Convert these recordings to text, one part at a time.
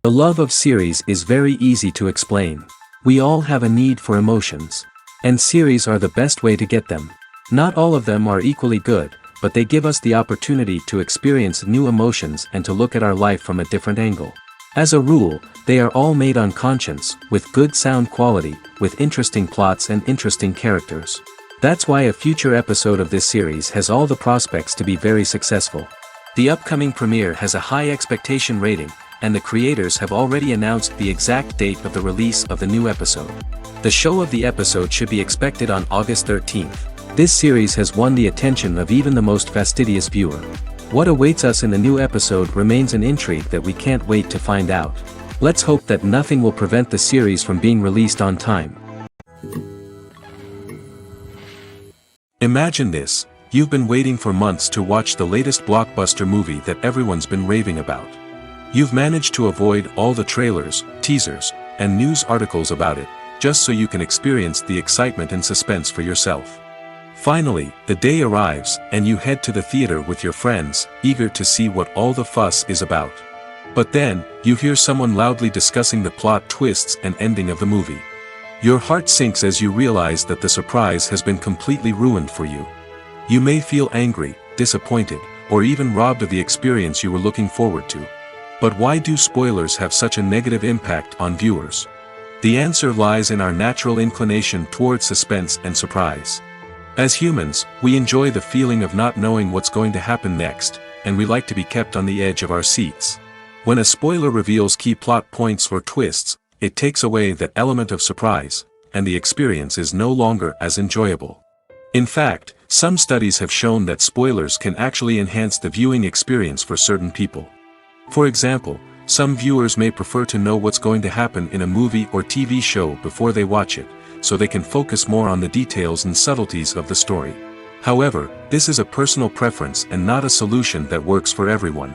The love of series is very easy to explain. We all have a need for emotions. And series are the best way to get them. Not all of them are equally good, but they give us the opportunity to experience new emotions and to look at our life from a different angle. As a rule, they are all made on conscience, with good sound quality, with interesting plots and interesting characters. That's why a future episode of this series has all the prospects to be very successful. The upcoming premiere has a high expectation rating, and the creators have already announced the exact date of the release of the new episode. The show of the episode should be expected on August 13th. This series has won the attention of even the most fastidious viewer. What awaits us in the new episode remains an intrigue that we can't wait to find out. Let's hope that nothing will prevent the series from being released on time. Imagine this, you've been waiting for months to watch the latest blockbuster movie that everyone's been raving about. You've managed to avoid all the trailers, teasers, and news articles about it, just so you can experience the excitement and suspense for yourself. Finally, the day arrives, and you head to the theater with your friends, eager to see what all the fuss is about. But then, you hear someone loudly discussing the plot twists and ending of the movie. Your heart sinks as you realize that the surprise has been completely ruined for you. You may feel angry, disappointed, or even robbed of the experience you were looking forward to. But why do spoilers have such a negative impact on viewers? The answer lies in our natural inclination toward suspense and surprise. As humans, we enjoy the feeling of not knowing what's going to happen next, and we like to be kept on the edge of our seats. When a spoiler reveals key plot points or twists, it takes away that element of surprise, and the experience is no longer as enjoyable. In fact, some studies have shown that spoilers can actually enhance the viewing experience for certain people. For example, some viewers may prefer to know what's going to happen in a movie or TV show before they watch it, so they can focus more on the details and subtleties of the story. However, this is a personal preference and not a solution that works for everyone.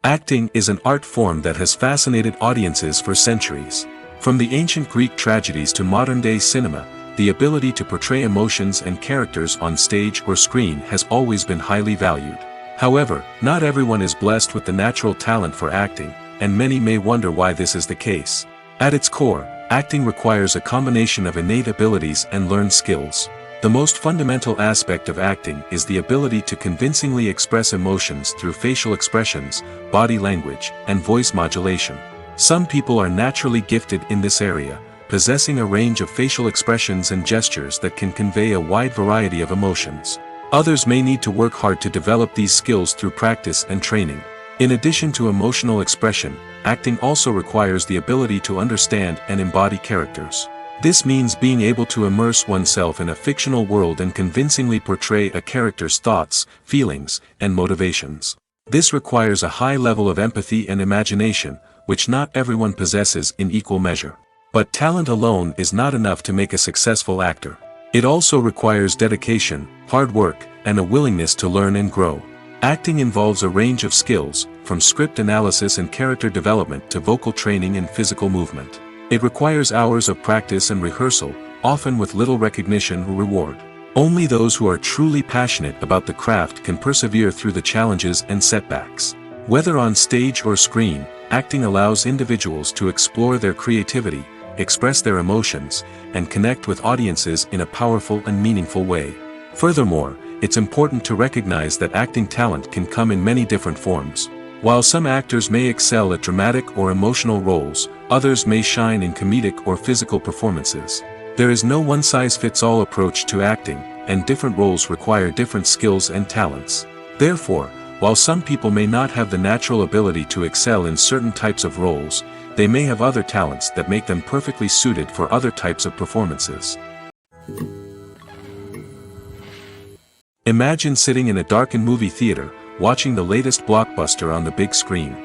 Acting is an art form that has fascinated audiences for centuries. From the ancient Greek tragedies to modern-day cinema, the ability to portray emotions and characters on stage or screen has always been highly valued. However, not everyone is blessed with the natural talent for acting, and many may wonder why this is the case. At its core, acting requires a combination of innate abilities and learned skills. The most fundamental aspect of acting is the ability to convincingly express emotions through facial expressions, body language, and voice modulation. Some people are naturally gifted in this area, possessing a range of facial expressions and gestures that can convey a wide variety of emotions. Others may need to work hard to develop these skills through practice and training. In addition to emotional expression, acting also requires the ability to understand and embody characters. This means being able to immerse oneself in a fictional world and convincingly portray a character's thoughts, feelings, and motivations. This requires a high level of empathy and imagination, which not everyone possesses in equal measure. But talent alone is not enough to make a successful actor. It also requires dedication, hard work, and a willingness to learn and grow. Acting involves a range of skills, from script analysis and character development to vocal training and physical movement. It requires hours of practice and rehearsal, often with little recognition or reward. Only those who are truly passionate about the craft can persevere through the challenges and setbacks. Whether on stage or screen, acting allows individuals to explore their creativity, express their emotions, and connect with audiences in a powerful and meaningful way. Furthermore, it's important to recognize that acting talent can come in many different forms. While some actors may excel at dramatic or emotional roles, others may shine in comedic or physical performances. There is no one-size-fits-all approach to acting, and different roles require different skills and talents. Therefore, while some people may not have the natural ability to excel in certain types of roles, they may have other talents that make them perfectly suited for other types of performances. Imagine sitting in a darkened movie theater, watching the latest blockbuster on the big screen.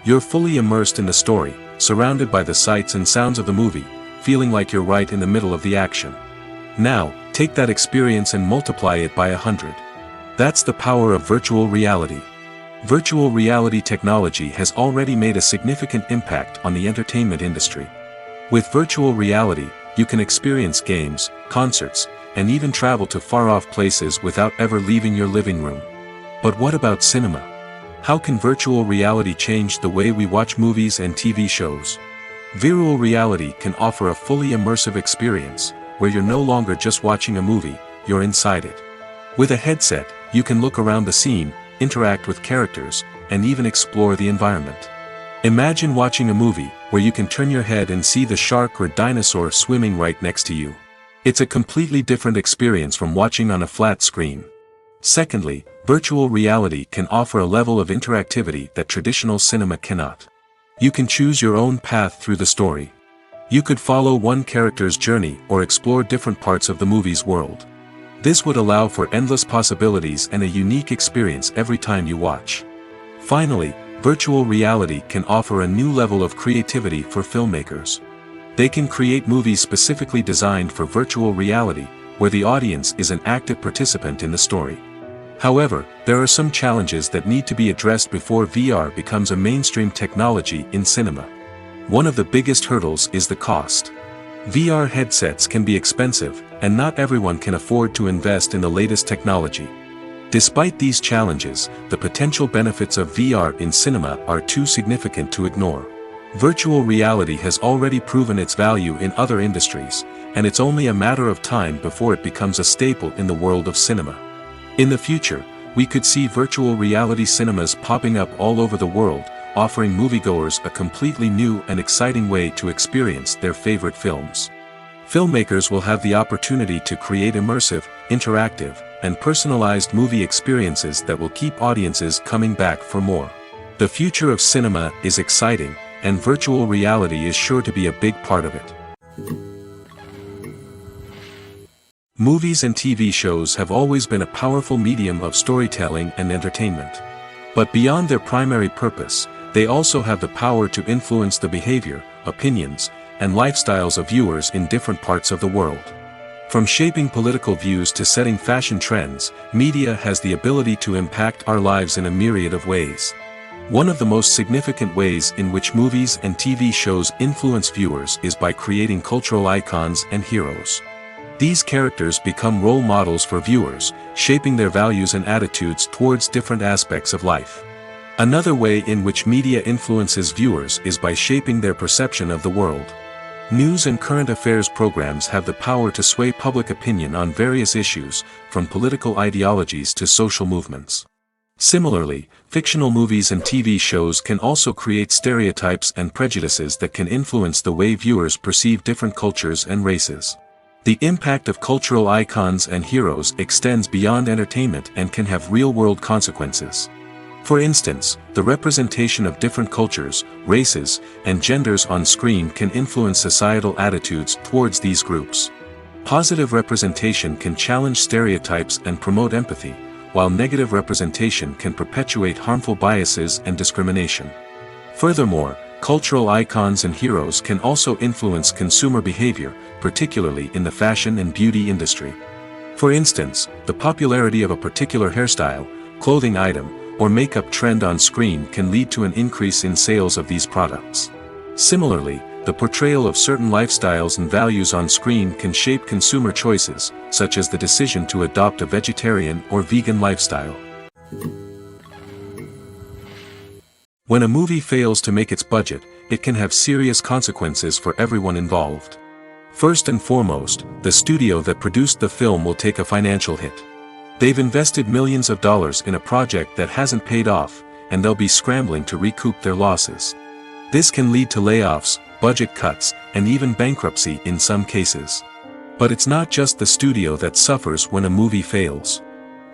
You're fully immersed in the story, surrounded by the sights and sounds of the movie, feeling like you're right in the middle of the action. Now, take that experience and multiply it by 100. That's the power of virtual reality. Virtual reality technology has already made a significant impact on the entertainment industry. With virtual reality, you can experience games, concerts, and even travel to far-off places without ever leaving your living room. But what about cinema? How can virtual reality change the way we watch movies and TV shows? Virtual reality can offer a fully immersive experience, where you're no longer just watching a movie, you're inside it. With a headset, you can look around the scene, interact with characters, and even explore the environment. Imagine watching a movie, where you can turn your head and see the shark or dinosaur swimming right next to you. It's a completely different experience from watching on a flat screen. Secondly, virtual reality can offer a level of interactivity that traditional cinema cannot. You can choose your own path through the story. You could follow one character's journey or explore different parts of the movie's world. This would allow for endless possibilities and a unique experience every time you watch. Finally, virtual reality can offer a new level of creativity for filmmakers. They can create movies specifically designed for virtual reality, where the audience is an active participant in the story. However, there are some challenges that need to be addressed before VR becomes a mainstream technology in cinema. One of the biggest hurdles is the cost. VR headsets can be expensive, and not everyone can afford to invest in the latest technology. Despite these challenges, the potential benefits of VR in cinema are too significant to ignore. Virtual reality has already proven its value in other industries, and it's only a matter of time before it becomes a staple in the world of cinema. In the future, we could see virtual reality cinemas popping up all over the world, offering moviegoers a completely new and exciting way to experience their favorite films. Filmmakers will have the opportunity to create immersive, interactive, and personalized movie experiences that will keep audiences coming back for more. The future of cinema is exciting, and virtual reality is sure to be a big part of it. Movies and TV shows have always been a powerful medium of storytelling and entertainment. But beyond their primary purpose, they also have the power to influence the behavior, opinions, and lifestyles of viewers in different parts of the world. From shaping political views to setting fashion trends, media has the ability to impact our lives in a myriad of ways. One of the most significant ways in which movies and TV shows influence viewers is by creating cultural icons and heroes. These characters become role models for viewers, shaping their values and attitudes towards different aspects of life. Another way in which media influences viewers is by shaping their perception of the world. News and current affairs programs have the power to sway public opinion on various issues, from political ideologies to social movements. Similarly, fictional movies and TV shows can also create stereotypes and prejudices that can influence the way viewers perceive different cultures and races. The impact of cultural icons and heroes extends beyond entertainment and can have real-world consequences. For instance, the representation of different cultures, races, and genders on screen can influence societal attitudes towards these groups. Positive representation can challenge stereotypes and promote empathy, while negative representation can perpetuate harmful biases and discrimination. Furthermore, cultural icons and heroes can also influence consumer behavior, particularly in the fashion and beauty industry. For instance, the popularity of a particular hairstyle, clothing item, or makeup trend on screen can lead to an increase in sales of these products. Similarly, the portrayal of certain lifestyles and values on screen can shape consumer choices, such as the decision to adopt a vegetarian or vegan lifestyle. When a movie fails to make its budget, it can have serious consequences for everyone involved. First and foremost, the studio that produced the film will take a financial hit. They've invested millions of dollars in a project that hasn't paid off, and they'll be scrambling to recoup their losses. This can lead to layoffs, budget cuts, and even bankruptcy in some cases. But it's not just the studio that suffers when a movie fails.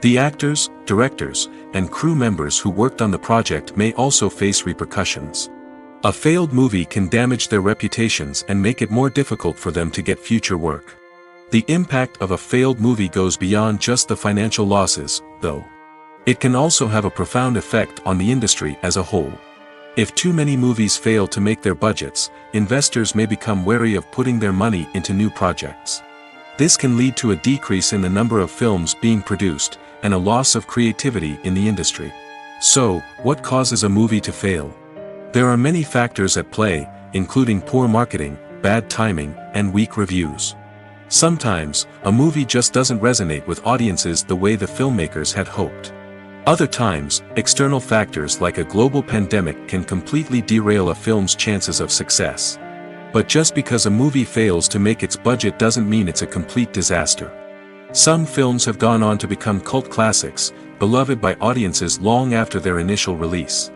The actors, directors, and crew members who worked on the project may also face repercussions. A failed movie can damage their reputations and make it more difficult for them to get future work. The impact of a failed movie goes beyond just the financial losses, though. It can also have a profound effect on the industry as a whole. If too many movies fail to make their budgets, investors may become wary of putting their money into new projects. This can lead to a decrease in the number of films being produced, and a loss of creativity in the industry. So, what causes a movie to fail? There are many factors at play, including poor marketing, bad timing, and weak reviews. Sometimes, a movie just doesn't resonate with audiences the way the filmmakers had hoped. Other times, external factors like a global pandemic can completely derail a film's chances of success. But just because a movie fails to make its budget doesn't mean it's a complete disaster. Some films have gone on to become cult classics, beloved by audiences long after their initial release.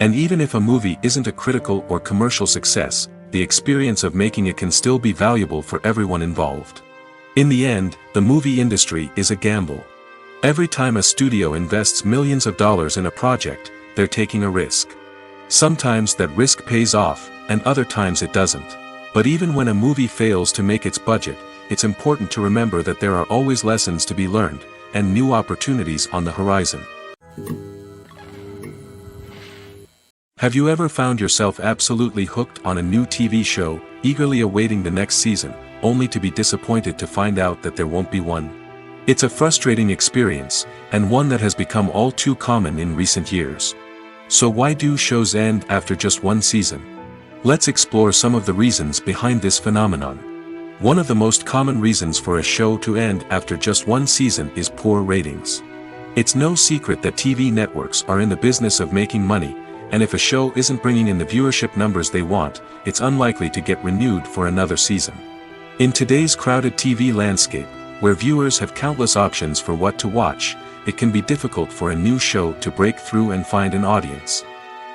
And even if a movie isn't a critical or commercial success, the experience of making it can still be valuable for everyone involved. In the end, the movie industry is a gamble. Every time a studio invests millions of dollars in a project, they're taking a risk. Sometimes that risk pays off, and other times it doesn't. But even when a movie fails to make its budget, it's important to remember that there are always lessons to be learned, and new opportunities on the horizon. Have you ever found yourself absolutely hooked on a new TV show, eagerly awaiting the next season, only to be disappointed to find out that there won't be one? It's a frustrating experience, and one that has become all too common in recent years. So why do shows end after just one season? Let's explore some of the reasons behind this phenomenon. One of the most common reasons for a show to end after just one season is poor ratings. It's no secret that TV networks are in the business of making money, and if a show isn't bringing in the viewership numbers they want, it's unlikely to get renewed for another season. In today's crowded TV landscape, where viewers have countless options for what to watch, it can be difficult for a new show to break through and find an audience.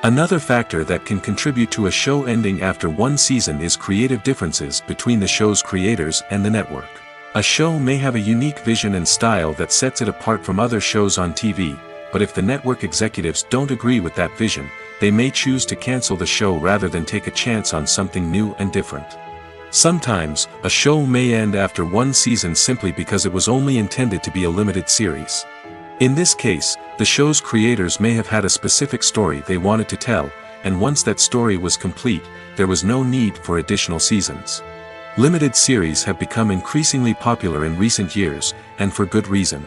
Another factor that can contribute to a show ending after one season is creative differences between the show's creators and the network. A show may have a unique vision and style that sets it apart from other shows on TV, but if the network executives don't agree with that vision, they may choose to cancel the show rather than take a chance on something new and different. Sometimes, a show may end after one season simply because it was only intended to be a limited series. In this case, the show's creators may have had a specific story they wanted to tell, and once that story was complete, there was no need for additional seasons. Limited series have become increasingly popular in recent years, and for good reason.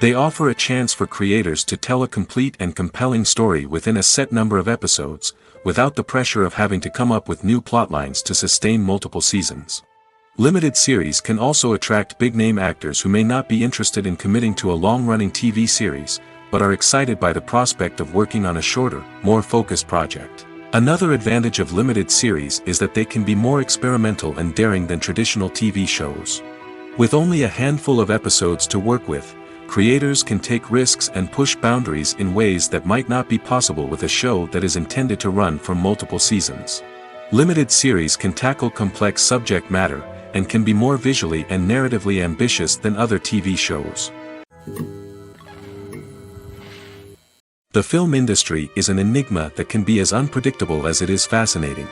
They offer a chance for creators to tell a complete and compelling story within a set number of episodes, without the pressure of having to come up with new plotlines to sustain multiple seasons. Limited series can also attract big-name actors who may not be interested in committing to a long-running TV series, but are excited by the prospect of working on a shorter, more focused project. Another advantage of limited series is that they can be more experimental and daring than traditional TV shows. With only a handful of episodes to work with, creators can take risks and push boundaries in ways that might not be possible with a show that is intended to run for multiple seasons. Limited series can tackle complex subject matter, and can be more visually and narratively ambitious than other TV shows. The film industry is an enigma that can be as unpredictable as it is fascinating.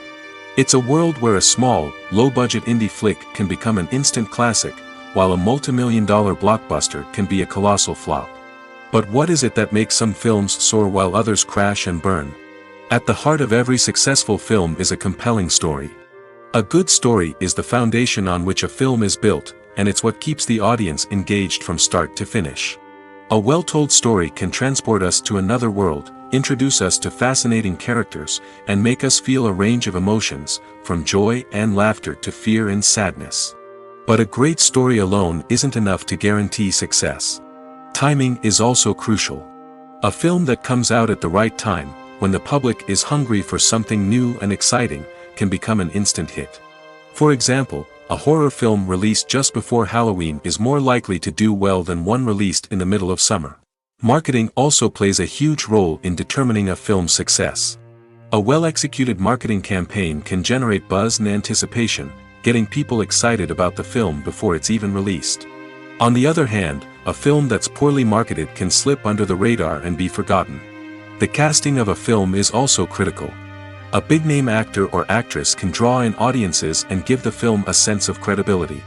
It's a world where a small, low-budget indie flick can become an instant classic, while a multi-million-dollar blockbuster can be a colossal flop. But what is it that makes some films soar while others crash and burn? At the heart of every successful film is a compelling story. A good story is the foundation on which a film is built, and it's what keeps the audience engaged from start to finish. A well-told story can transport us to another world, introduce us to fascinating characters, and make us feel a range of emotions, from joy and laughter to fear and sadness. But a great story alone isn't enough to guarantee success. Timing is also crucial. A film that comes out at the right time, when the public is hungry for something new and exciting, can become an instant hit. For example, a horror film released just before Halloween is more likely to do well than one released in the middle of summer. Marketing also plays a huge role in determining a film's success. A well-executed marketing campaign can generate buzz and anticipation, getting people excited about the film before it's even released. On the other hand, a film that's poorly marketed can slip under the radar and be forgotten. The casting of a film is also critical. A big-name actor or actress can draw in audiences and give the film a sense of credibility.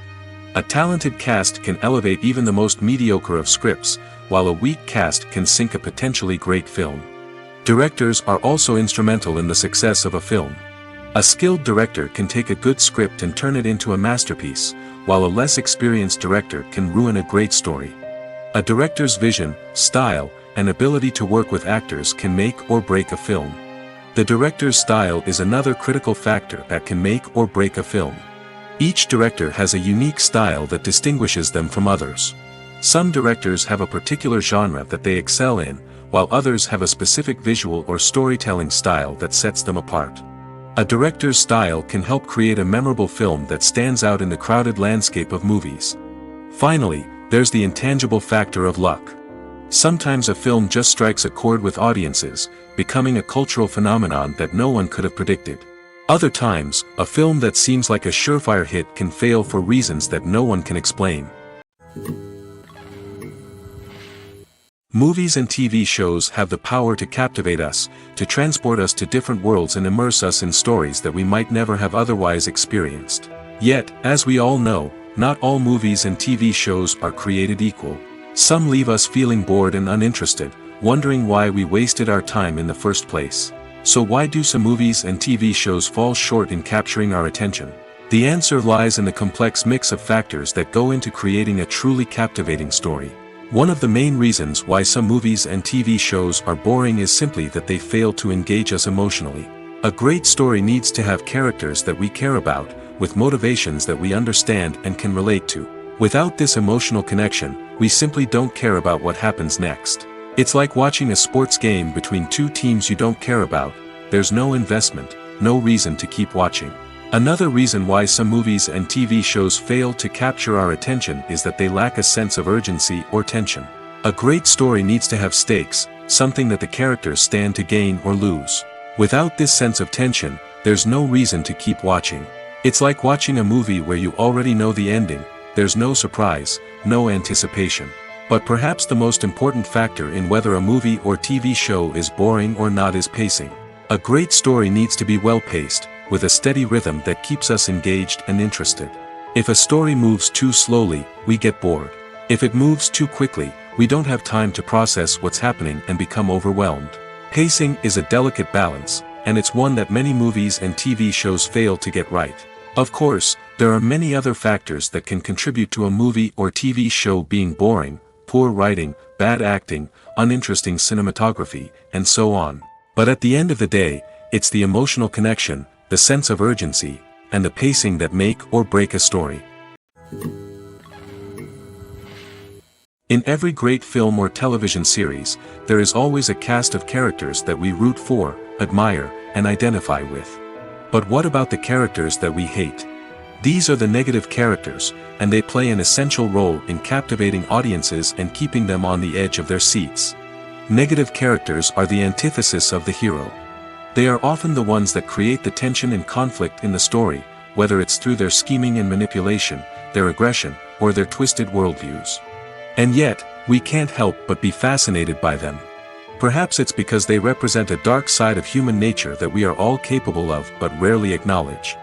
A talented cast can elevate even the most mediocre of scripts, while a weak cast can sink a potentially great film. Directors are also instrumental in the success of a film. A skilled director can take a good script and turn it into a masterpiece, while a less experienced director can ruin a great story. A director's vision, style, and ability to work with actors can make or break a film. The director's style is another critical factor that can make or break a film. Each director has a unique style that distinguishes them from others. Some directors have a particular genre that they excel in, while others have a specific visual or storytelling style that sets them apart. A director's style can help create a memorable film that stands out in the crowded landscape of movies. Finally, there's the intangible factor of luck. Sometimes a film just strikes a chord with audiences, becoming a cultural phenomenon that no one could have predicted. Other times, a film that seems like a surefire hit can fail for reasons that no one can explain. Movies and TV shows have the power to captivate us, to transport us to different worlds and immerse us in stories that we might never have otherwise experienced. Yet, as we all know, not all movies and TV shows are created equal. Some leave us feeling bored and uninterested, wondering why we wasted our time in the first place. So why do some movies and TV shows fall short in capturing our attention? The answer lies in the complex mix of factors that go into creating a truly captivating story. One of the main reasons why some movies and TV shows are boring is simply that they fail to engage us emotionally. A great story needs to have characters that we care about, with motivations that we understand and can relate to. Without this emotional connection, we simply don't care about what happens next. It's like watching a sports game between two teams you don't care about. There's no investment, no reason to keep watching. Another reason why some movies and TV shows fail to capture our attention is that they lack a sense of urgency or tension. A great story needs to have stakes, something that the characters stand to gain or lose. Without this sense of tension, there's no reason to keep watching. It's like watching a movie where you already know the ending. There's no surprise, no anticipation. But perhaps the most important factor in whether a movie or TV show is boring or not is pacing. A great story needs to be well-paced, with a steady rhythm that keeps us engaged and interested. If a story moves too slowly, we get bored. If it moves too quickly, we don't have time to process what's happening and become overwhelmed. Pacing is a delicate balance, and it's one that many movies and TV shows fail to get right. Of course, there are many other factors that can contribute to a movie or TV show being boring: poor writing, bad acting, uninteresting cinematography, and so on. But at the end of the day, it's the emotional connection, the sense of urgency, and the pacing that make or break a story. In every great film or television series, there is always a cast of characters that we root for, admire, and identify with. But what about the characters that we hate? These are the negative characters, and they play an essential role in captivating audiences and keeping them on the edge of their seats. Negative characters are the antithesis of the hero. They are often the ones that create the tension and conflict in the story, whether it's through their scheming and manipulation, their aggression, or their twisted worldviews. And yet, we can't help but be fascinated by them. Perhaps it's because they represent a dark side of human nature that we are all capable of but rarely acknowledge.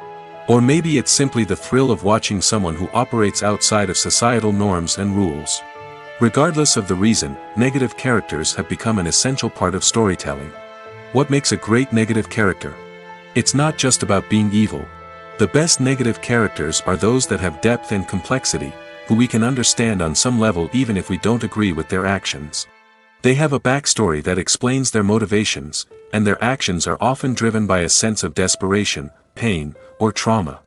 Or maybe it's simply the thrill of watching someone who operates outside of societal norms and rules. Regardless of the reason, negative characters have become an essential part of storytelling. What makes a great negative character? It's not just about being evil. The best negative characters are those that have depth and complexity, who we can understand on some level even if we don't agree with their actions. They have a backstory that explains their motivations, and their actions are often driven by a sense of desperation, pain, or trauma.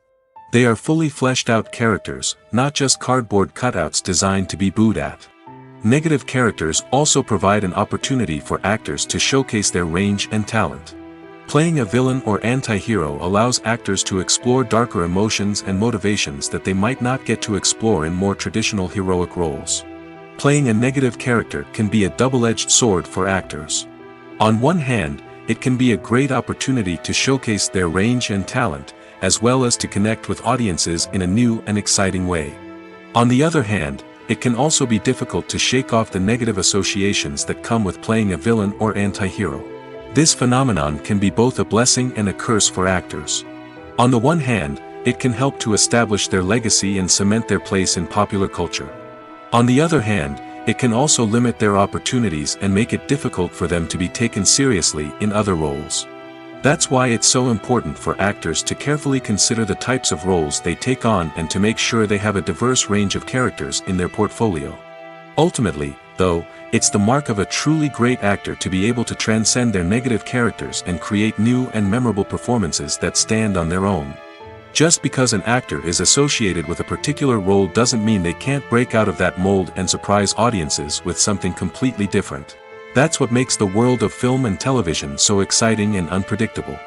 They are fully fleshed out characters, not just cardboard cutouts designed to be booed at. Negative characters also provide an opportunity for actors to showcase their range and talent. Playing a villain or anti-hero allows actors to explore darker emotions and motivations that they might not get to explore in more traditional heroic roles. Playing a negative character can be a double-edged sword for actors. On one hand, it can be a great opportunity to showcase their range and talent, as well as to connect with audiences in a new and exciting way. On the other hand, it can also be difficult to shake off the negative associations that come with playing a villain or anti-hero. This phenomenon can be both a blessing and a curse for actors. On the one hand, it can help to establish their legacy and cement their place in popular culture. On the other hand, it can also limit their opportunities and make it difficult for them to be taken seriously in other roles. That's why it's so important for actors to carefully consider the types of roles they take on and to make sure they have a diverse range of characters in their portfolio. Ultimately, though, it's the mark of a truly great actor to be able to transcend their negative characters and create new and memorable performances that stand on their own. Just because an actor is associated with a particular role doesn't mean they can't break out of that mold and surprise audiences with something completely different. That's what makes the world of film and television so exciting and unpredictable.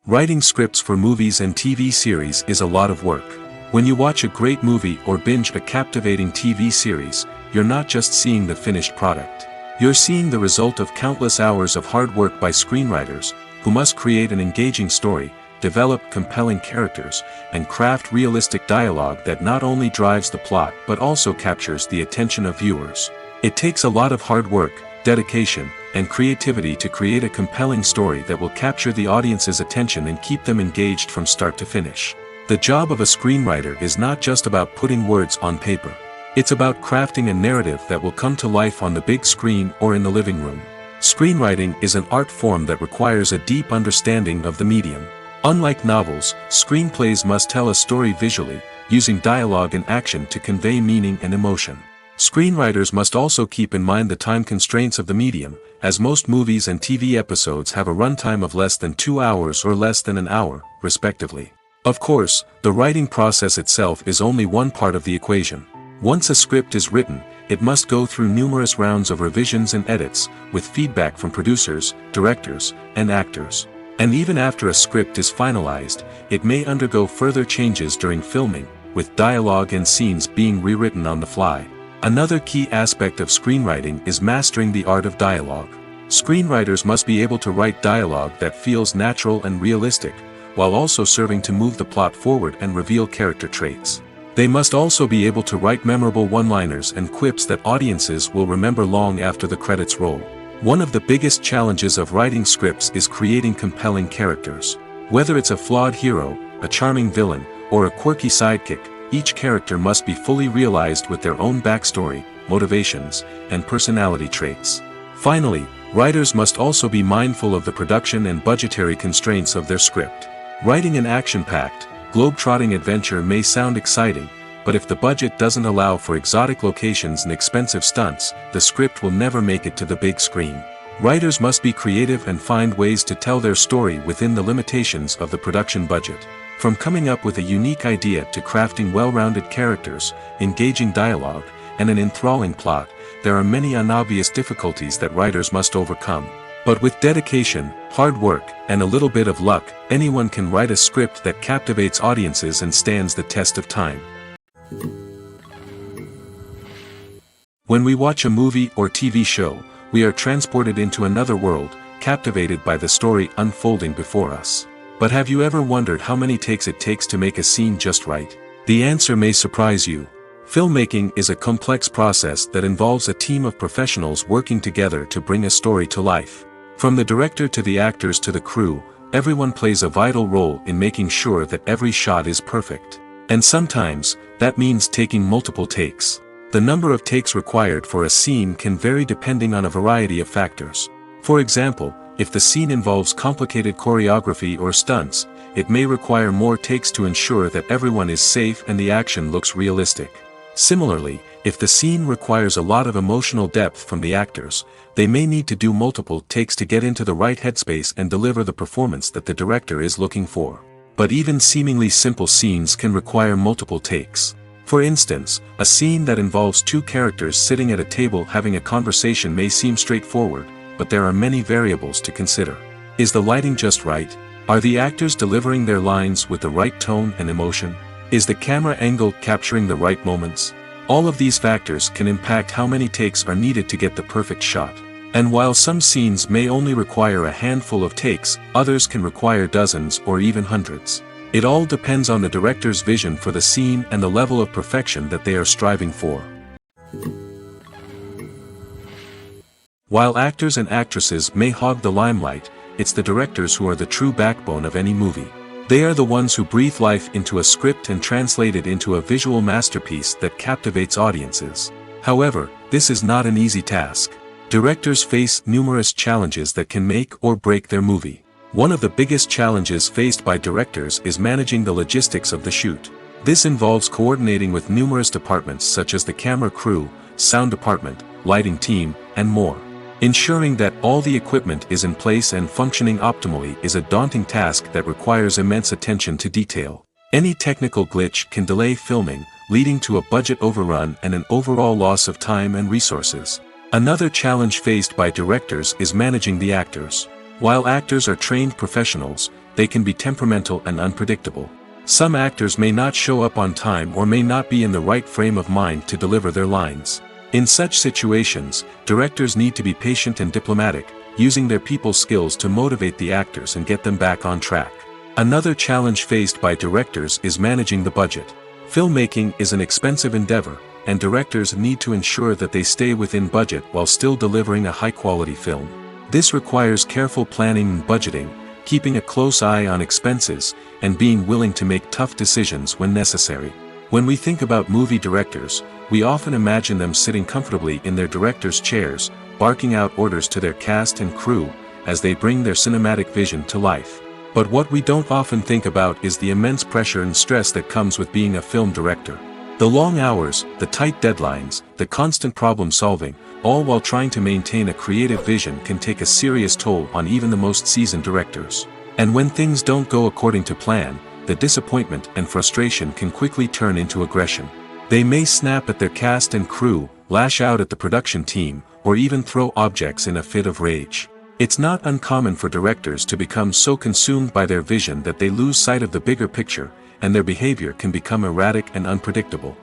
Writing scripts for movies and TV series is a lot of work. When you watch a great movie or binge a captivating TV series, you're not just seeing the finished product. You're seeing the result of countless hours of hard work by screenwriters, who must create an engaging story, develop compelling characters, and craft realistic dialogue that not only drives the plot but also captures the attention of viewers. It takes a lot of hard work, dedication, and creativity to create a compelling story that will capture the audience's attention and keep them engaged from start to finish. The job of a screenwriter is not just about putting words on paper. It's about crafting a narrative that will come to life on the big screen or in the living room. Screenwriting is an art form that requires a deep understanding of the medium. Unlike novels, screenplays must tell a story visually, using dialogue and action to convey meaning and emotion. Screenwriters must also keep in mind the time constraints of the medium, as most movies and TV episodes have a runtime of less than 2 hours or less than an hour, respectively. Of course, the writing process itself is only one part of the equation. Once a script is written, it must go through numerous rounds of revisions and edits, with feedback from producers, directors, and actors. And even after a script is finalized, it may undergo further changes during filming, with dialogue and scenes being rewritten on the fly. Another key aspect of screenwriting is mastering the art of dialogue. Screenwriters must be able to write dialogue that feels natural and realistic, while also serving to move the plot forward and reveal character traits. They must also be able to write memorable one-liners and quips that audiences will remember long after the credits roll. One of the biggest challenges of writing scripts is creating compelling characters. Whether it's a flawed hero, a charming villain, or a quirky sidekick, each character must be fully realized with their own backstory, motivations, and personality traits. Finally, writers must also be mindful of the production and budgetary constraints of their script. Writing an action-packed, globe-trotting adventure may sound exciting, but if the budget doesn't allow for exotic locations and expensive stunts, the script will never make it to the big screen. Writers must be creative and find ways to tell their story within the limitations of the production budget. From coming up with a unique idea to crafting well-rounded characters, engaging dialogue, and an enthralling plot, there are many unobvious difficulties that writers must overcome. But with dedication, hard work, and a little bit of luck, anyone can write a script that captivates audiences and stands the test of time. When we watch a movie or TV show, we are transported into another world, captivated by the story unfolding before us. But have you ever wondered how many takes it takes to make a scene just right? The answer may surprise you. Filmmaking is a complex process that involves a team of professionals working together to bring a story to life. From the director to the actors to the crew, everyone plays a vital role in making sure that every shot is perfect. And sometimes, that means taking multiple takes. The number of takes required for a scene can vary depending on a variety of factors. For example, if the scene involves complicated choreography or stunts, it may require more takes to ensure that everyone is safe and the action looks realistic. Similarly, if the scene requires a lot of emotional depth from the actors, they may need to do multiple takes to get into the right headspace and deliver the performance that the director is looking for. But even seemingly simple scenes can require multiple takes. For instance, a scene that involves two characters sitting at a table having a conversation may seem straightforward, but there are many variables to consider. Is the lighting just right? Are the actors delivering their lines with the right tone and emotion? Is the camera angle capturing the right moments? All of these factors can impact how many takes are needed to get the perfect shot. And while some scenes may only require a handful of takes, others can require dozens or even hundreds. It all depends on the director's vision for the scene and the level of perfection that they are striving for. While actors and actresses may hog the limelight, it's the directors who are the true backbone of any movie. They are the ones who breathe life into a script and translate it into a visual masterpiece that captivates audiences. However, this is not an easy task. Directors face numerous challenges that can make or break their movie. One of the biggest challenges faced by directors is managing the logistics of the shoot. This involves coordinating with numerous departments such as the camera crew, sound department, lighting team, and more. Ensuring that all the equipment is in place and functioning optimally is a daunting task that requires immense attention to detail. Any technical glitch can delay filming, leading to a budget overrun and an overall loss of time and resources. Another challenge faced by directors is managing the actors. While actors are trained professionals, they can be temperamental and unpredictable. Some actors may not show up on time or may not be in the right frame of mind to deliver their lines. In such situations, directors need to be patient and diplomatic, using their people skills to motivate the actors and get them back on track. Another challenge faced by directors is managing the budget. Filmmaking is an expensive endeavor, and directors need to ensure that they stay within budget while still delivering a high-quality film. This requires careful planning and budgeting, keeping a close eye on expenses, and being willing to make tough decisions when necessary. When we think about movie directors, we often imagine them sitting comfortably in their director's chairs, barking out orders to their cast and crew, as they bring their cinematic vision to life. But what we don't often think about is the immense pressure and stress that comes with being a film director. The long hours, the tight deadlines, the constant problem solving, all while trying to maintain a creative vision can take a serious toll on even the most seasoned directors. And when things don't go according to plan, the disappointment and frustration can quickly turn into aggression. They may snap at their cast and crew, lash out at the production team, or even throw objects in a fit of rage. It's not uncommon for directors to become so consumed by their vision that they lose sight of the bigger picture, and their behavior can become erratic and unpredictable.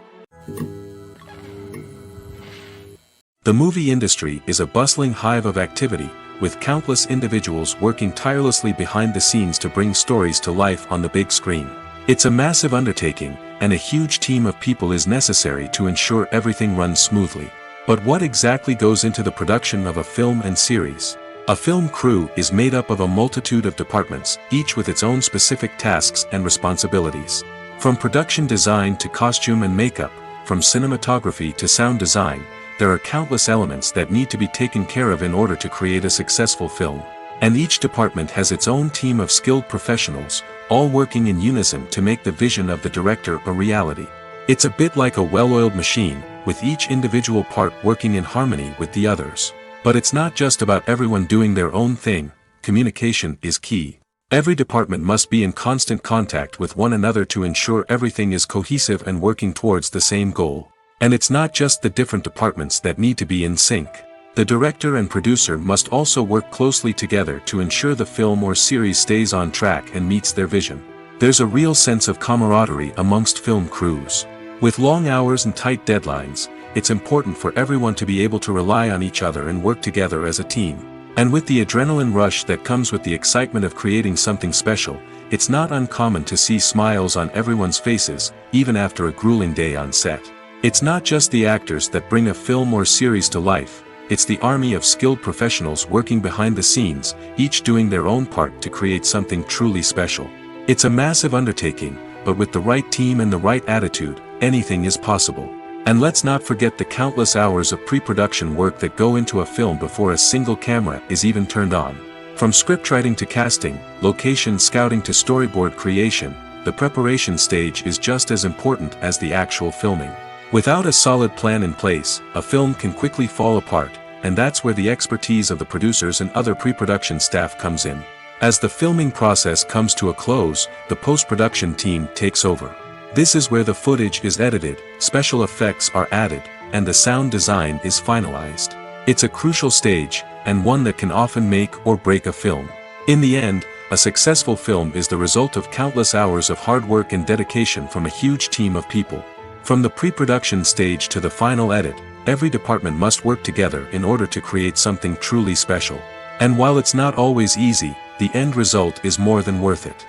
The movie industry is a bustling hive of activity, with countless individuals working tirelessly behind the scenes to bring stories to life on the big screen. It's a massive undertaking, and a huge team of people is necessary to ensure everything runs smoothly. But what exactly goes into the production of a film and series? A film crew is made up of a multitude of departments, each with its own specific tasks and responsibilities. From production design to costume and makeup, from cinematography to sound design, there are countless elements that need to be taken care of in order to create a successful film. And each department has its own team of skilled professionals, all working in unison to make the vision of the director a reality. It's a bit like a well-oiled machine, with each individual part working in harmony with the others. But it's not just about everyone doing their own thing. Communication is key. Every department must be in constant contact with one another to ensure everything is cohesive and working towards the same goal. And it's not just the different departments that need to be in sync. The director and producer must also work closely together to ensure the film or series stays on track and meets their vision. There's a real sense of camaraderie amongst film crews. With long hours and tight deadlines, it's important for everyone to be able to rely on each other and work together as a team. And with the adrenaline rush that comes with the excitement of creating something special, it's not uncommon to see smiles on everyone's faces, even after a grueling day on set. It's not just the actors that bring a film or series to life, it's the army of skilled professionals working behind the scenes, each doing their own part to create something truly special. It's a massive undertaking, but with the right team and the right attitude, anything is possible. And let's not forget the countless hours of pre-production work that go into a film before a single camera is even turned on. From scriptwriting to casting, location scouting to storyboard creation, the preparation stage is just as important as the actual filming. Without a solid plan in place, a film can quickly fall apart, and that's where the expertise of the producers and other pre-production staff comes in. As the filming process comes to a close, the post-production team takes over. This is where the footage is edited, special effects are added, and the sound design is finalized. It's a crucial stage, and one that can often make or break a film. In the end, a successful film is the result of countless hours of hard work and dedication from a huge team of people. From the pre-production stage to the final edit, every department must work together in order to create something truly special. And while it's not always easy, the end result is more than worth it.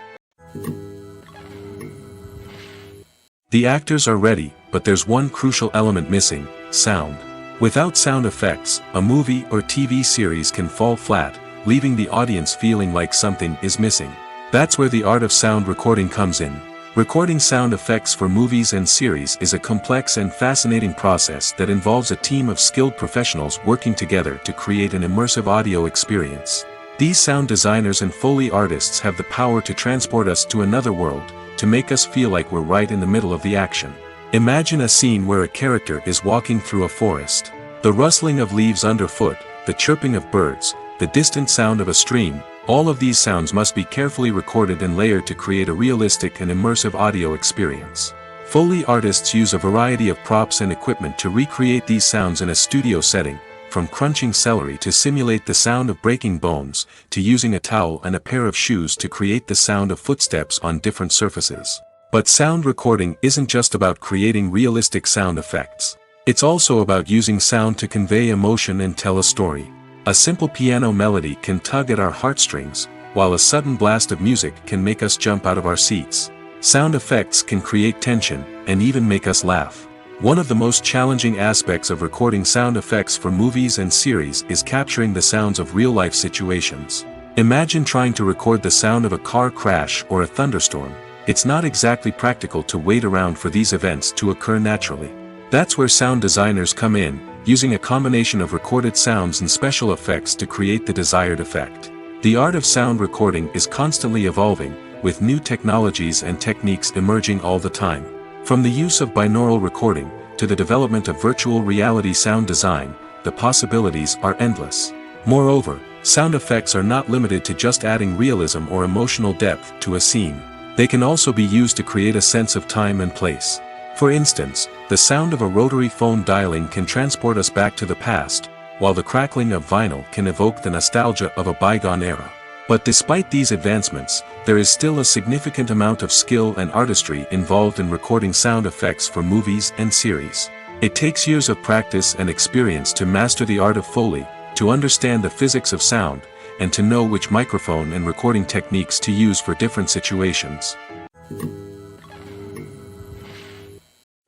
The actors are ready, but there's one crucial element missing: sound. Without sound effects, a movie or TV series can fall flat, leaving the audience feeling like something is missing. That's where the art of sound recording comes in. Recording sound effects for movies and series is a complex and fascinating process that involves a team of skilled professionals working together to create an immersive audio experience. These sound designers and Foley artists have the power to transport us to another world, to make us feel like we're right in the middle of the action. Imagine a scene where a character is walking through a forest. The rustling of leaves underfoot, the chirping of birds, the distant sound of a stream, All of these sounds must be carefully recorded and layered to create a realistic and immersive audio experience. Foley artists use a variety of props and equipment to recreate these sounds in a studio setting, from crunching celery to simulate the sound of breaking bones, to using a towel and a pair of shoes to create the sound of footsteps on different surfaces. But sound recording isn't just about creating realistic sound effects. It's also about using sound to convey emotion and tell a story. A simple piano melody can tug at our heartstrings, while a sudden blast of music can make us jump out of our seats. Sound effects can create tension, and even make us laugh. One of the most challenging aspects of recording sound effects for movies and series is capturing the sounds of real-life situations. Imagine trying to record the sound of a car crash or a thunderstorm. It's not exactly practical to wait around for these events to occur naturally. That's where sound designers come in, using a combination of recorded sounds and special effects to create the desired effect. The art of sound recording is constantly evolving, with new technologies and techniques emerging all the time. From the use of binaural recording, to the development of virtual reality sound design, the possibilities are endless. Moreover, sound effects are not limited to just adding realism or emotional depth to a scene. They can also be used to create a sense of time and place. For instance, the sound of a rotary phone dialing can transport us back to the past, while the crackling of vinyl can evoke the nostalgia of a bygone era. But despite these advancements, there is still a significant amount of skill and artistry involved in recording sound effects for movies and series. It takes years of practice and experience to master the art of Foley, to understand the physics of sound, and to know which microphone and recording techniques to use for different situations.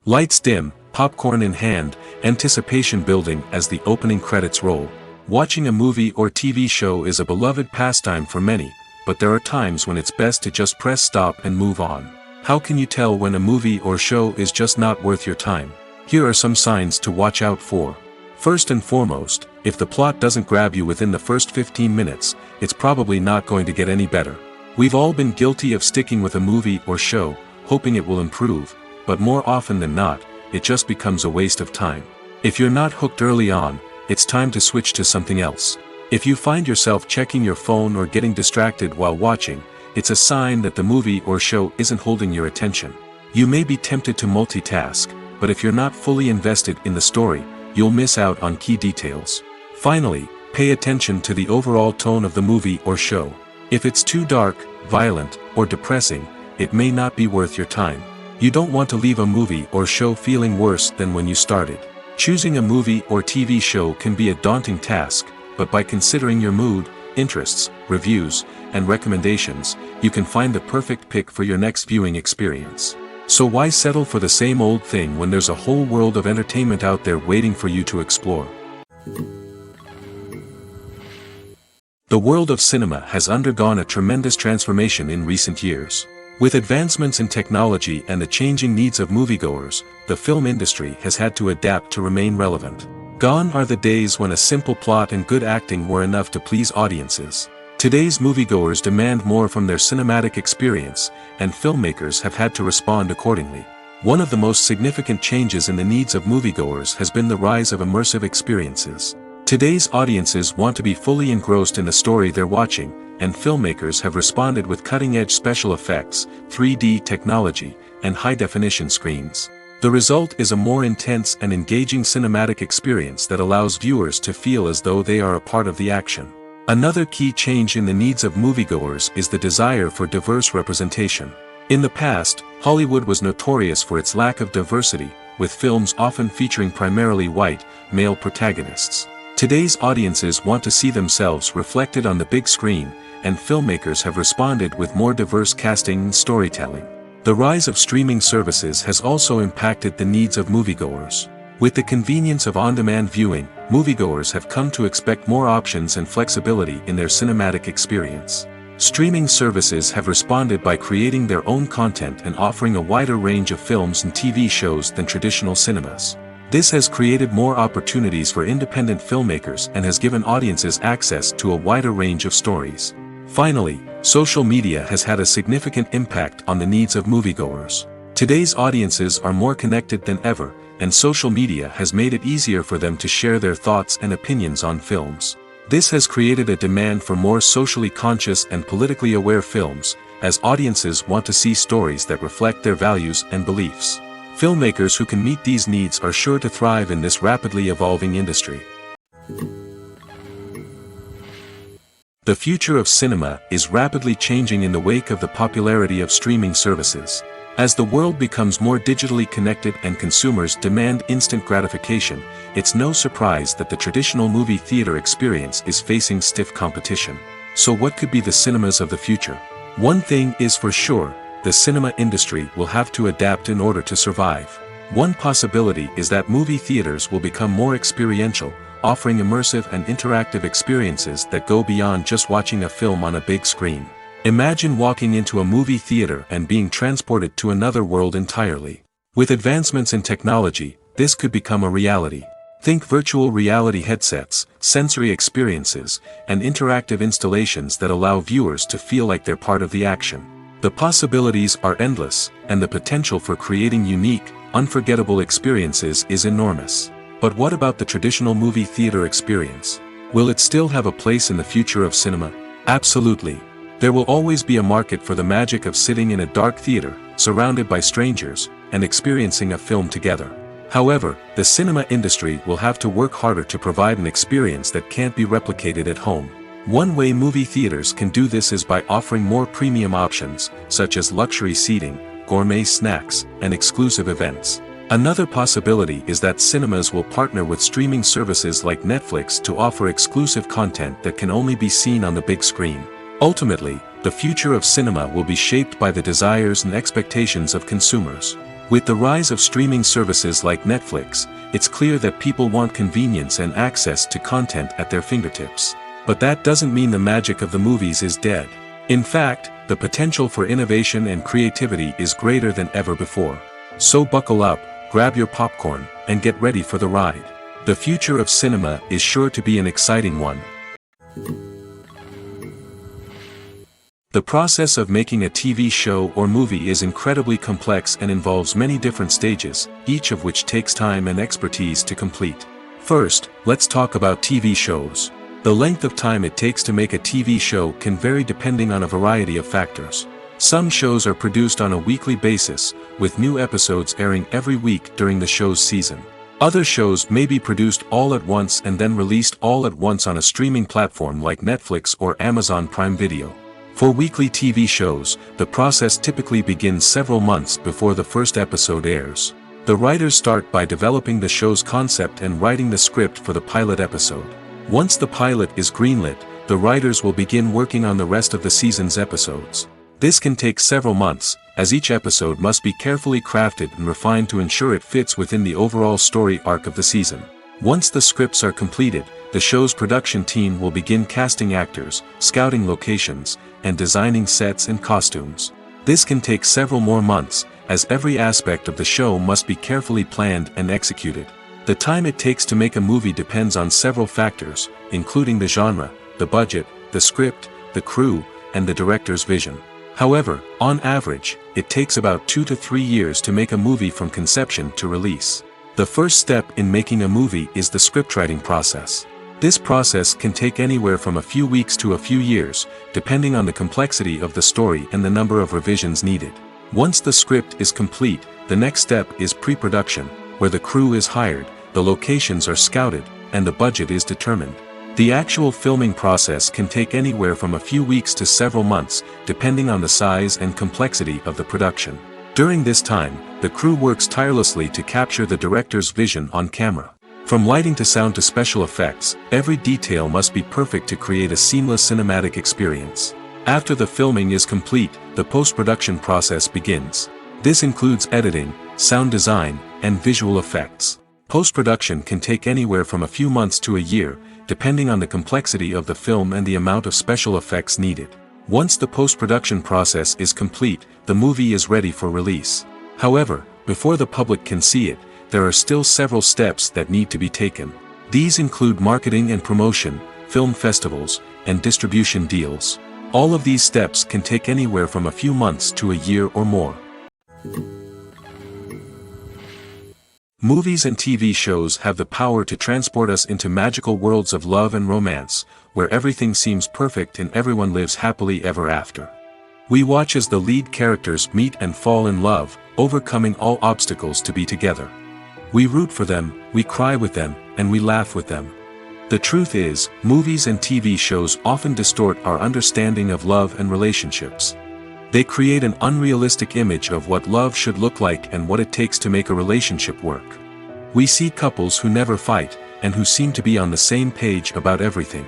Lights dim, popcorn in hand, anticipation building as the opening credits roll. Watching a movie or TV show is a beloved pastime for many, but there are times when it's best to just press stop and move on. How can you tell when a movie or show is just not worth your time? Here are some signs to watch out for. First and foremost, if the plot doesn't grab you within the first 15 minutes, it's probably not going to get any better. We've all been guilty of sticking with a movie or show, hoping it will improve, but more often than not, it just becomes a waste of time. If you're not hooked early on, it's time to switch to something else. If you find yourself checking your phone or getting distracted while watching, it's a sign that the movie or show isn't holding your attention. You may be tempted to multitask, but if you're not fully invested in the story, you'll miss out on key details. Finally, pay attention to the overall tone of the movie or show. If it's too dark, violent, or depressing, it may not be worth your time. You don't want to leave a movie or show feeling worse than when you started. Choosing a movie or TV show can be a daunting task, but by considering your mood, interests, reviews, and recommendations, you can find the perfect pick for your next viewing experience. So why settle for the same old thing when there's a whole world of entertainment out there waiting for you to explore? The world of cinema has undergone a tremendous transformation in recent years. With advancements in technology and the changing needs of moviegoers, the film industry has had to adapt to remain relevant. Gone are the days when a simple plot and good acting were enough to please audiences. Today's moviegoers demand more from their cinematic experience, and filmmakers have had to respond accordingly. One of the most significant changes in the needs of moviegoers has been the rise of immersive experiences. Today's audiences want to be fully engrossed in the story they're watching, and filmmakers have responded with cutting-edge special effects, 3D technology, and high-definition screens. The result is a more intense and engaging cinematic experience that allows viewers to feel as though they are a part of the action. Another key change in the needs of moviegoers is the desire for diverse representation. In the past, Hollywood was notorious for its lack of diversity, with films often featuring primarily white, male protagonists. Today's audiences want to see themselves reflected on the big screen, and filmmakers have responded with more diverse casting and storytelling. The rise of streaming services has also impacted the needs of moviegoers. With the convenience of on-demand viewing, moviegoers have come to expect more options and flexibility in their cinematic experience. Streaming services have responded by creating their own content and offering a wider range of films and TV shows than traditional cinemas. This has created more opportunities for independent filmmakers and has given audiences access to a wider range of stories. Finally, social media has had a significant impact on the needs of moviegoers. Today's audiences are more connected than ever, and social media has made it easier for them to share their thoughts and opinions on films. This has created a demand for more socially conscious and politically aware films, as audiences want to see stories that reflect their values and beliefs. Filmmakers who can meet these needs are sure to thrive in this rapidly evolving industry. The future of cinema is rapidly changing in the wake of the popularity of streaming services. As the world becomes more digitally connected and consumers demand instant gratification, it's no surprise that the traditional movie theater experience is facing stiff competition. So what could be the cinemas of the future? One thing is for sure, the cinema industry will have to adapt in order to survive. One possibility is that movie theaters will become more experiential, offering immersive and interactive experiences that go beyond just watching a film on a big screen. Imagine walking into a movie theater and being transported to another world entirely. With advancements in technology, this could become a reality. Think virtual reality headsets, sensory experiences, and interactive installations that allow viewers to feel like they're part of the action. The possibilities are endless, and the potential for creating unique, unforgettable experiences is enormous. But what about the traditional movie theater experience? Will it still have a place in the future of cinema? Absolutely. There will always be a market for the magic of sitting in a dark theater, surrounded by strangers, and experiencing a film together. However, the cinema industry will have to work harder to provide an experience that can't be replicated at home. One way movie theaters can do this is by offering more premium options, such as luxury seating, gourmet snacks, and exclusive events. Another possibility is that cinemas will partner with streaming services like Netflix to offer exclusive content that can only be seen on the big screen. Ultimately, the future of cinema will be shaped by the desires and expectations of consumers. With the rise of streaming services like Netflix, it's clear that people want convenience and access to content at their fingertips. But that doesn't mean the magic of the movies is dead. In fact, the potential for innovation and creativity is greater than ever before. So buckle up, grab your popcorn, and get ready for the ride. The future of cinema is sure to be an exciting one. The process of making a TV show or movie is incredibly complex and involves many different stages, each of which takes time and expertise to complete. First, let's talk about TV shows. The length of time it takes to make a TV show can vary depending on a variety of factors. Some shows are produced on a weekly basis, with new episodes airing every week during the show's season. Other shows may be produced all at once and then released all at once on a streaming platform like Netflix or Amazon Prime Video. For weekly TV shows, the process typically begins several months before the first episode airs. The writers start by developing the show's concept and writing the script for the pilot episode. Once the pilot is greenlit, the writers will begin working on the rest of the season's episodes. This can take several months, as each episode must be carefully crafted and refined to ensure it fits within the overall story arc of the season. Once the scripts are completed, the show's production team will begin casting actors, scouting locations, and designing sets and costumes. This can take several more months, as every aspect of the show must be carefully planned and executed. The time it takes to make a movie depends on several factors, including the genre, the budget, the script, the crew, and the director's vision. However, on average, it takes about 2 to 3 years to make a movie from conception to release. The first step in making a movie is the scriptwriting process. This process can take anywhere from a few weeks to a few years, depending on the complexity of the story and the number of revisions needed. Once the script is complete, the next step is pre-production, where the crew is hired, the locations are scouted, and the budget is determined. The actual filming process can take anywhere from a few weeks to several months, depending on the size and complexity of the production. During this time, the crew works tirelessly to capture the director's vision on camera. From lighting to sound to special effects, every detail must be perfect to create a seamless cinematic experience. After the filming is complete, the post-production process begins. This includes editing, sound design, and visual effects. Post-production can take anywhere from a few months to a year, depending on the complexity of the film and the amount of special effects needed. Once the post-production process is complete, the movie is ready for release. However, before the public can see it, there are still several steps that need to be taken. These include marketing and promotion, film festivals, and distribution deals. All of these steps can take anywhere from a few months to a year or more. Movies and TV shows have the power to transport us into magical worlds of love and romance, where everything seems perfect and everyone lives happily ever after. We watch as the lead characters meet and fall in love, overcoming all obstacles to be together. We root for them, we cry with them, and we laugh with them. The truth is, movies and TV shows often distort our understanding of love and relationships. They create an unrealistic image of what love should look like and what it takes to make a relationship work. We see couples who never fight, and who seem to be on the same page about everything.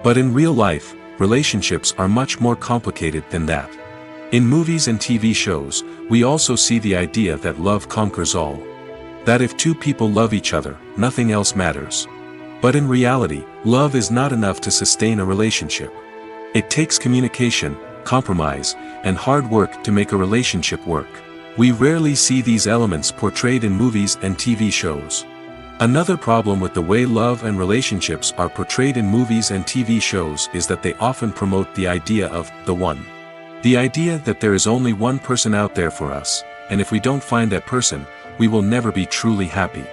But in real life, relationships are much more complicated than that. In movies and TV shows, we also see the idea that love conquers all. That if two people love each other, nothing else matters. But in reality, love is not enough to sustain a relationship. It takes communication, compromise, and hard work to make a relationship work. We rarely see these elements portrayed in movies and TV shows. Another problem with the way love and relationships are portrayed in movies and TV shows is that they often promote the idea of the one. The idea that there is only one person out there for us, and if we don't find that person, we will never be truly happy.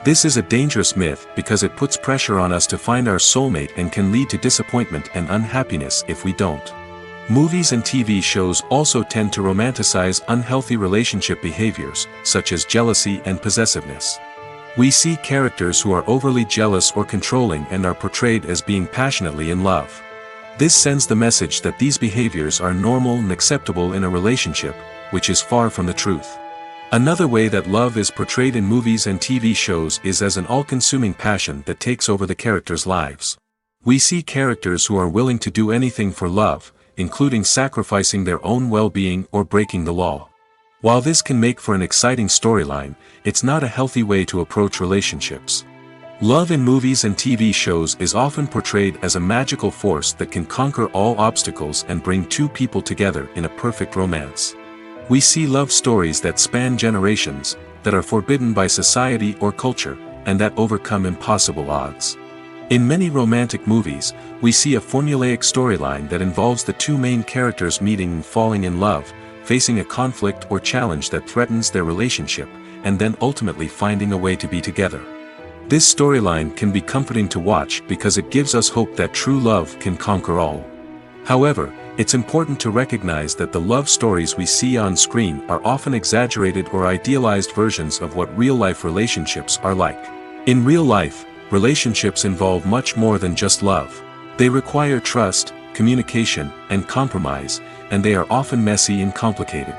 This is a dangerous myth because it puts pressure on us to find our soulmate and can lead to disappointment and unhappiness if we don't. Movies and TV shows also tend to romanticize unhealthy relationship behaviors, such as jealousy and possessiveness. We see characters who are overly jealous or controlling and are portrayed as being passionately in love. This sends the message that these behaviors are normal and acceptable in a relationship, which is far from the truth. Another way that love is portrayed in movies and TV shows is as an all-consuming passion that takes over the characters' lives. We see characters who are willing to do anything for love, including sacrificing their own well-being or breaking the law. While this can make for an exciting storyline, it's not a healthy way to approach relationships. Love in movies and TV shows is often portrayed as a magical force that can conquer all obstacles and bring two people together in a perfect romance. We see love stories that span generations, that are forbidden by society or culture, and that overcome impossible odds. In many romantic movies, we see a formulaic storyline that involves the two main characters meeting and falling in love, facing a conflict or challenge that threatens their relationship, and then ultimately finding a way to be together. This storyline can be comforting to watch because it gives us hope that true love can conquer all. However, it's important to recognize that the love stories we see on screen are often exaggerated or idealized versions of what real-life relationships are like. In real life, relationships involve much more than just love. They require trust, communication, and compromise, and they are often messy and complicated.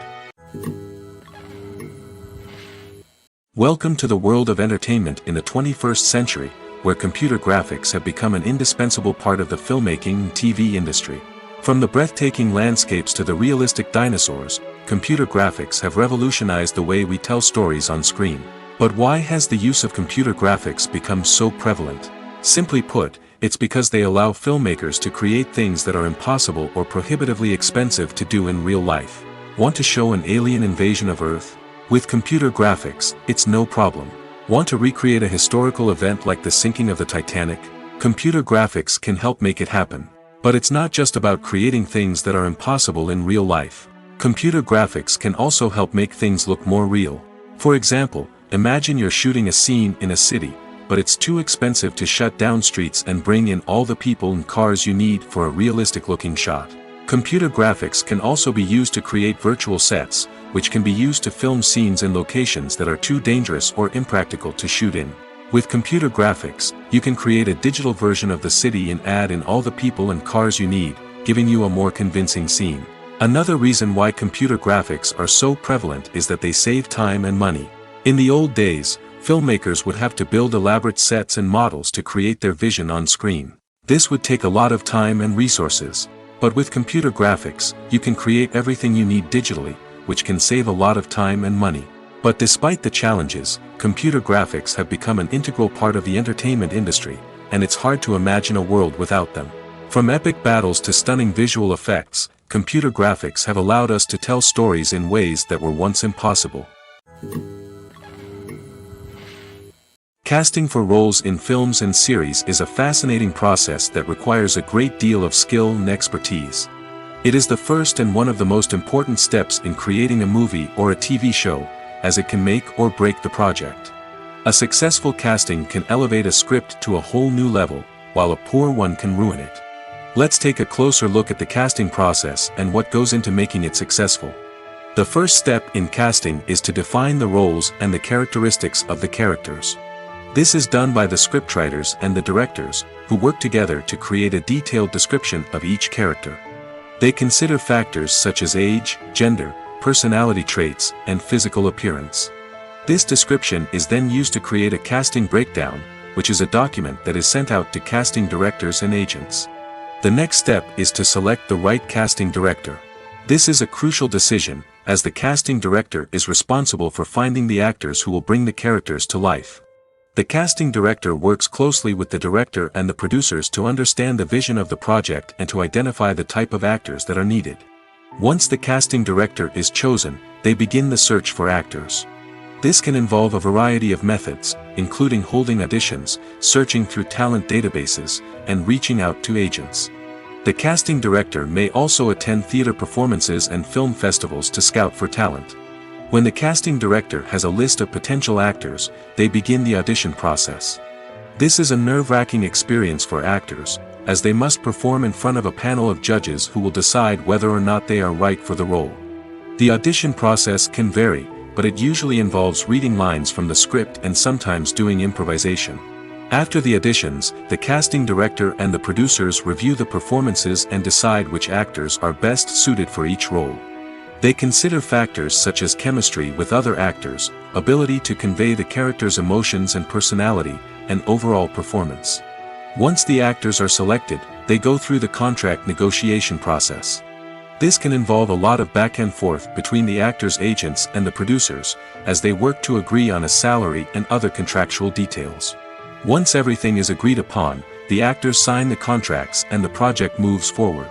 Welcome to the world of entertainment in the 21st century, where computer graphics have become an indispensable part of the filmmaking and TV industry. From the breathtaking landscapes to the realistic dinosaurs, computer graphics have revolutionized the way we tell stories on screen. But why has the use of computer graphics become so prevalent? Simply put, it's because they allow filmmakers to create things that are impossible or prohibitively expensive to do in real life. Want to show an alien invasion of Earth? With computer graphics, it's no problem. Want to recreate a historical event like the sinking of the Titanic? Computer graphics can help make it happen. But it's not just about creating things that are impossible in real life. Computer graphics can also help make things look more real. For example, imagine you're shooting a scene in a city, but it's too expensive to shut down streets and bring in all the people and cars you need for a realistic-looking shot. Computer graphics can also be used to create virtual sets, which can be used to film scenes in locations that are too dangerous or impractical to shoot in. With computer graphics, you can create a digital version of the city and add in all the people and cars you need, giving you a more convincing scene. Another reason why computer graphics are so prevalent is that they save time and money. In the old days, filmmakers would have to build elaborate sets and models to create their vision on screen. This would take a lot of time and resources. But with computer graphics, you can create everything you need digitally, which can save a lot of time and money. But despite the challenges, computer graphics have become an integral part of the entertainment industry, and it's hard to imagine a world without them. From epic battles to stunning visual effects, computer graphics have allowed us to tell stories in ways that were once impossible. Casting for roles in films and series is a fascinating process that requires a great deal of skill and expertise. It is the first and one of the most important steps in creating a movie or a TV show, as it can make or break the project. A successful casting can elevate a script to a whole new level, while a poor one can ruin it. Let's take a closer look at the casting process and what goes into making it successful. The first step in casting is to define the roles and the characteristics of the characters. This is done by the scriptwriters and the directors, who work together to create a detailed description of each character. They consider factors such as age, gender, personality traits, and physical appearance. This description is then used to create a casting breakdown, which is a document that is sent out to casting directors and agents. The next step is to select the right casting director. This is a crucial decision, as the casting director is responsible for finding the actors who will bring the characters to life. The casting director works closely with the director and the producers to understand the vision of the project and to identify the type of actors that are needed. Once the casting director is chosen, they begin the search for actors. This can involve a variety of methods, including holding auditions, searching through talent databases, and reaching out to agents. The casting director may also attend theater performances and film festivals to scout for talent. When the casting director has a list of potential actors, they begin the audition process. This is a nerve-wracking experience for actors, as they must perform in front of a panel of judges who will decide whether or not they are right for the role. The audition process can vary, but it usually involves reading lines from the script and sometimes doing improvisation. After the auditions, the casting director and the producers review the performances and decide which actors are best suited for each role. They consider factors such as chemistry with other actors, ability to convey the character's emotions and personality, and overall performance. Once the actors are selected, they go through the contract negotiation process. This can involve a lot of back and forth between the actors' agents and the producers, as they work to agree on a salary and other contractual details. Once everything is agreed upon, the actors sign the contracts and the project moves forward.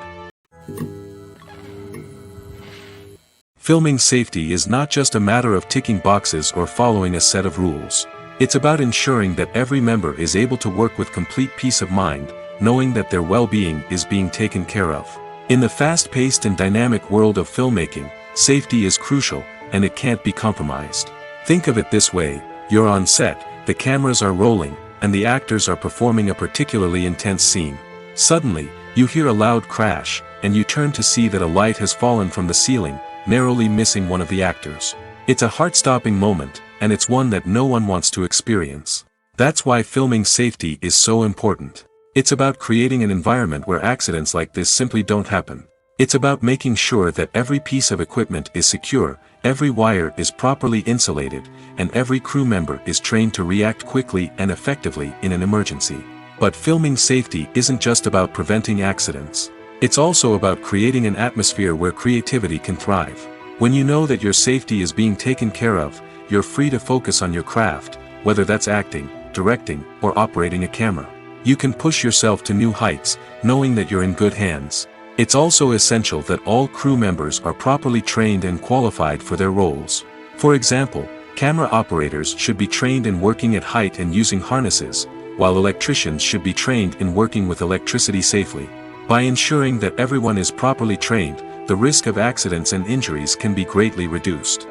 Filming safety is not just a matter of ticking boxes or following a set of rules. It's about ensuring that every member is able to work with complete peace of mind, knowing that their well-being is being taken care of. In the fast-paced and dynamic world of filmmaking, safety is crucial, and it can't be compromised. Think of it this way: you're on set, the cameras are rolling, and the actors are performing a particularly intense scene. Suddenly, you hear a loud crash, and you turn to see that a light has fallen from the ceiling, narrowly missing one of the actors. It's a heart-stopping moment, and it's one that no one wants to experience. That's why filming safety is so important. It's about creating an environment where accidents like this simply don't happen. It's about making sure that every piece of equipment is secure, every wire is properly insulated, and every crew member is trained to react quickly and effectively in an emergency. But filming safety isn't just about preventing accidents. It's also about creating an atmosphere where creativity can thrive. When you know that your safety is being taken care of, you're free to focus on your craft, whether that's acting, directing, or operating a camera. You can push yourself to new heights, knowing that you're in good hands. It's also essential that all crew members are properly trained and qualified for their roles. For example, camera operators should be trained in working at height and using harnesses, while electricians should be trained in working with electricity safely. By ensuring that everyone is properly trained, the risk of accidents and injuries can be greatly reduced.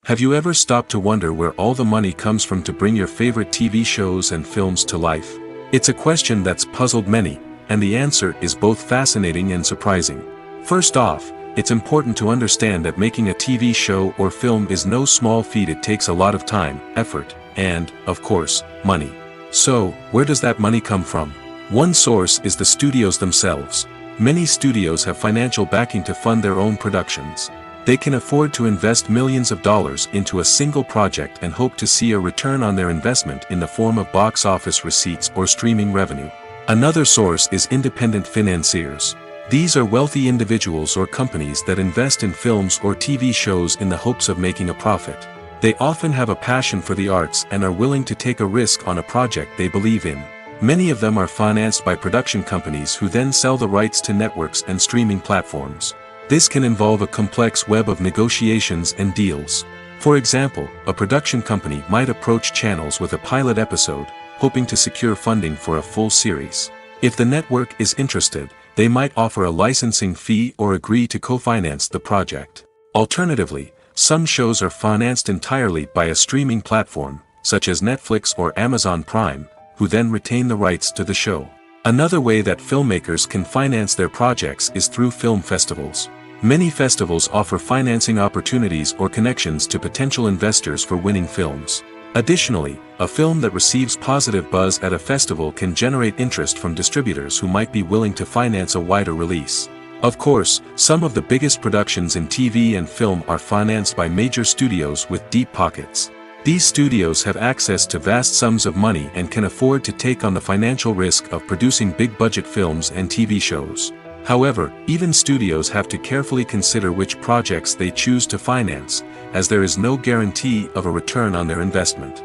Have you ever stopped to wonder where all the money comes from to bring your favorite TV shows and films to life? It's a question that's puzzled many, and the answer is both fascinating and surprising. First off, it's important to understand that making a TV show or film is no small feat. It takes a lot of time, effort, and, of course, money. So, where does that money come from? One source is the studios themselves. Many studios have financial backing to fund their own productions. They can afford to invest millions of dollars into a single project and hope to see a return on their investment in the form of box office receipts or streaming revenue. Another source is independent financiers. These are wealthy individuals or companies that invest in films or TV shows in the hopes of making a profit. They often have a passion for the arts and are willing to take a risk on a project they believe in. Many of them are financed by production companies who then sell the rights to networks and streaming platforms. This can involve a complex web of negotiations and deals. For example, a production company might approach channels with a pilot episode, hoping to secure funding for a full series. If the network is interested, they might offer a licensing fee or agree to co-finance the project. Alternatively, Some shows are financed entirely by a streaming platform, such as Netflix or Amazon Prime, who then retain the rights to the show. Another way that filmmakers can finance their projects is through film festivals. Many festivals offer financing opportunities or connections to potential investors for winning films. Additionally, a film that receives positive buzz at a festival can generate interest from distributors who might be willing to finance a wider release. Of course, some of the biggest productions in TV and film are financed by major studios with deep pockets. These studios have access to vast sums of money and can afford to take on the financial risk of producing big-budget films and TV shows. However, even studios have to carefully consider which projects they choose to finance, as there is no guarantee of a return on their investment.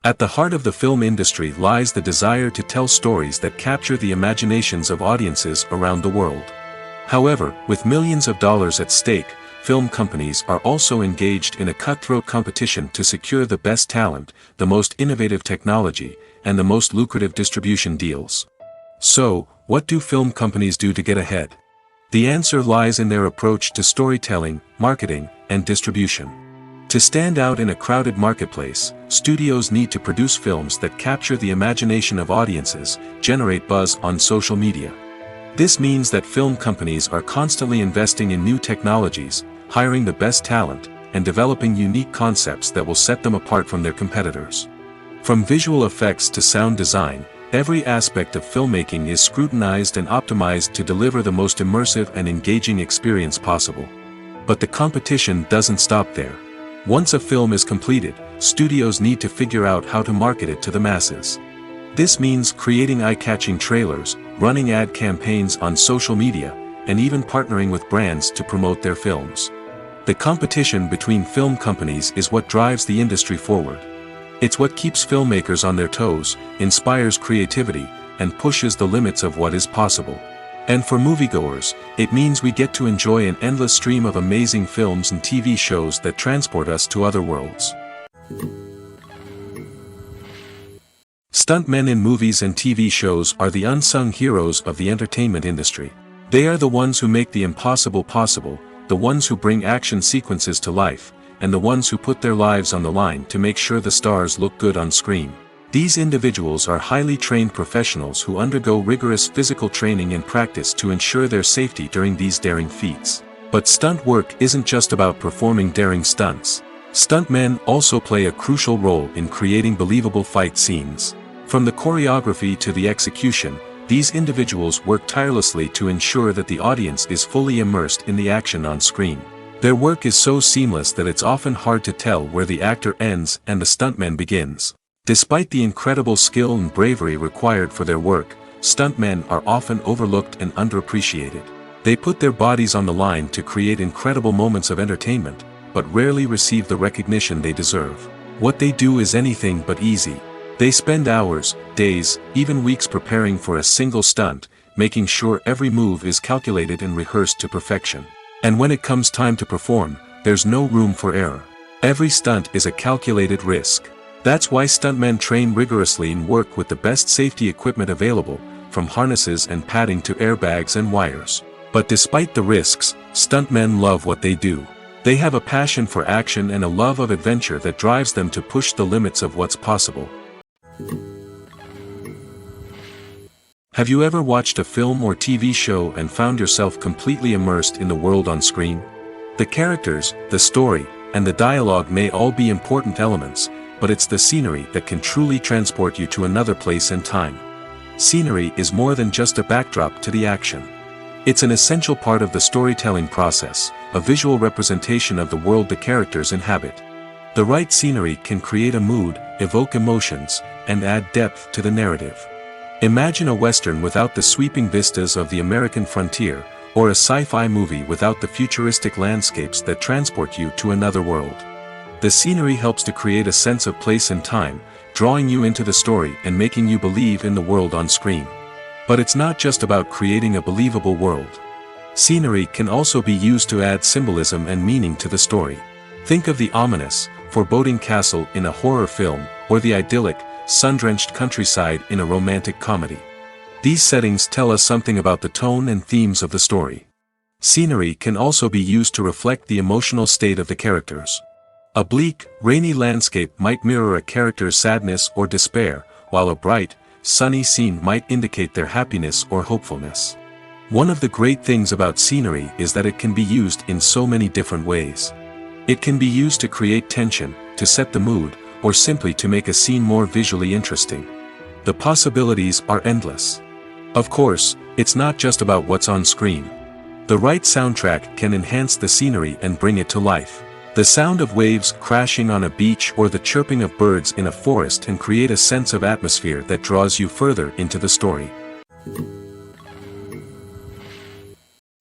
At the heart of the film industry lies the desire to tell stories that capture the imaginations of audiences around the world. However, with millions of dollars at stake, film companies are also engaged in a cutthroat competition to secure the best talent, the most innovative technology, and the most lucrative distribution deals. So, what do film companies do to get ahead? The answer lies in their approach to storytelling, marketing, and distribution. To stand out in a crowded marketplace, studios need to produce films that capture the imagination of audiences, generate buzz on social media. This means that film companies are constantly investing in new technologies, hiring the best talent, and developing unique concepts that will set them apart from their competitors. From visual effects to sound design, every aspect of filmmaking is scrutinized and optimized to deliver the most immersive and engaging experience possible. But the competition doesn't stop there. Once a film is completed, studios need to figure out how to market it to the masses. This means creating eye-catching trailers, running ad campaigns on social media, and even partnering with brands to promote their films. The competition between film companies is what drives the industry forward. It's what keeps filmmakers on their toes, inspires creativity, and pushes the limits of what is possible. And for moviegoers, it means we get to enjoy an endless stream of amazing films and TV shows that transport us to other worlds. Stuntmen in movies and TV shows are the unsung heroes of the entertainment industry. They are the ones who make the impossible possible, the ones who bring action sequences to life, and the ones who put their lives on the line to make sure the stars look good on screen. These individuals are highly trained professionals who undergo rigorous physical training and practice to ensure their safety during these daring feats. But stunt work isn't just about performing daring stunts. Stuntmen also play a crucial role in creating believable fight scenes. From the choreography to the execution, these individuals work tirelessly to ensure that the audience is fully immersed in the action on screen. Their work is so seamless that it's often hard to tell where the actor ends and the stuntman begins. Despite the incredible skill and bravery required for their work, stuntmen are often overlooked and underappreciated. They put their bodies on the line to create incredible moments of entertainment, but rarely receive the recognition they deserve. What they do is anything but easy. They spend hours, days, even weeks preparing for a single stunt, making sure every move is calculated and rehearsed to perfection. And when it comes time to perform, there's no room for error. Every stunt is a calculated risk. That's why stuntmen train rigorously and work with the best safety equipment available, from harnesses and padding to airbags and wires. But despite the risks, stuntmen love what they do. They have a passion for action and a love of adventure that drives them to push the limits of what's possible. Have you ever watched a film or TV show and found yourself completely immersed in the world on screen? The characters, the story, and the dialogue may all be important elements, but it's the scenery that can truly transport you to another place and time. Scenery is more than just a backdrop to the action. It's an essential part of the storytelling process, a visual representation of the world the characters inhabit. The right scenery can create a mood, evoke emotions, and add depth to the narrative. Imagine a Western without the sweeping vistas of the American frontier, or a sci-fi movie without the futuristic landscapes that transport you to another world. The scenery helps to create a sense of place and time, drawing you into the story and making you believe in the world on screen. But it's not just about creating a believable world. Scenery can also be used to add symbolism and meaning to the story. Think of the ominous, foreboding castle in a horror film, or the idyllic, sun-drenched countryside in a romantic comedy. These settings tell us something about the tone and themes of the story. Scenery can also be used to reflect the emotional state of the characters. A bleak, rainy landscape might mirror a character's sadness or despair, while a bright, sunny scene might indicate their happiness or hopefulness. One of the great things about scenery is that it can be used in so many different ways. It can be used to create tension, to set the mood, or simply to make a scene more visually interesting. The possibilities are endless. Of course, it's not just about what's on screen. The right soundtrack can enhance the scenery and bring it to life. The sound of waves crashing on a beach or the chirping of birds in a forest can create a sense of atmosphere that draws you further into the story.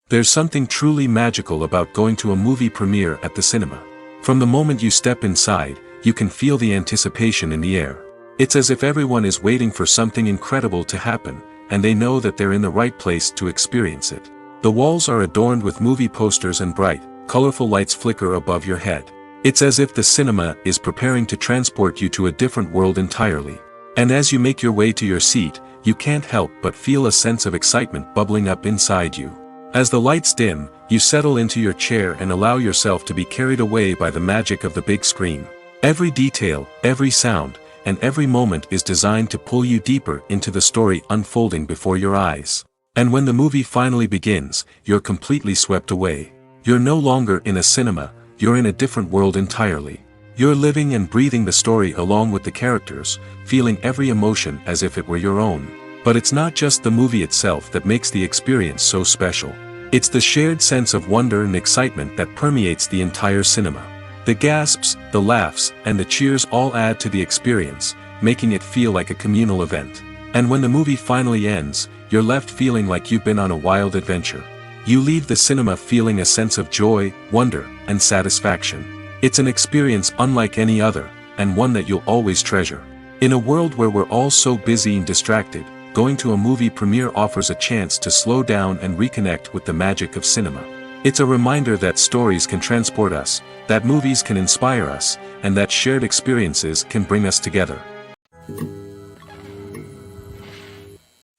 There's something truly magical about going to a movie premiere at the cinema. From the moment you step inside, you can feel the anticipation in the air. It's as if everyone is waiting for something incredible to happen, and they know that they're in the right place to experience it. The walls are adorned with movie posters and bright, colorful lights flicker above your head. It's as if the cinema is preparing to transport you to a different world entirely. And as you make your way to your seat, you can't help but feel a sense of excitement bubbling up inside you. As the lights dim, you settle into your chair and allow yourself to be carried away by the magic of the big screen. Every detail, every sound, and every moment is designed to pull you deeper into the story unfolding before your eyes. And when the movie finally begins, you're completely swept away. You're no longer in a cinema, you're in a different world entirely. You're living and breathing the story along with the characters, feeling every emotion as if it were your own. But it's not just the movie itself that makes the experience so special. It's the shared sense of wonder and excitement that permeates the entire cinema. The gasps, the laughs, and the cheers all add to the experience, making it feel like a communal event. And when the movie finally ends, you're left feeling like you've been on a wild adventure. You leave the cinema feeling a sense of joy, wonder, and satisfaction. It's an experience unlike any other, and one that you'll always treasure. In a world where we're all so busy and distracted, going to a movie premiere offers a chance to slow down and reconnect with the magic of cinema. It's a reminder that stories can transport us, that movies can inspire us, and that shared experiences can bring us together.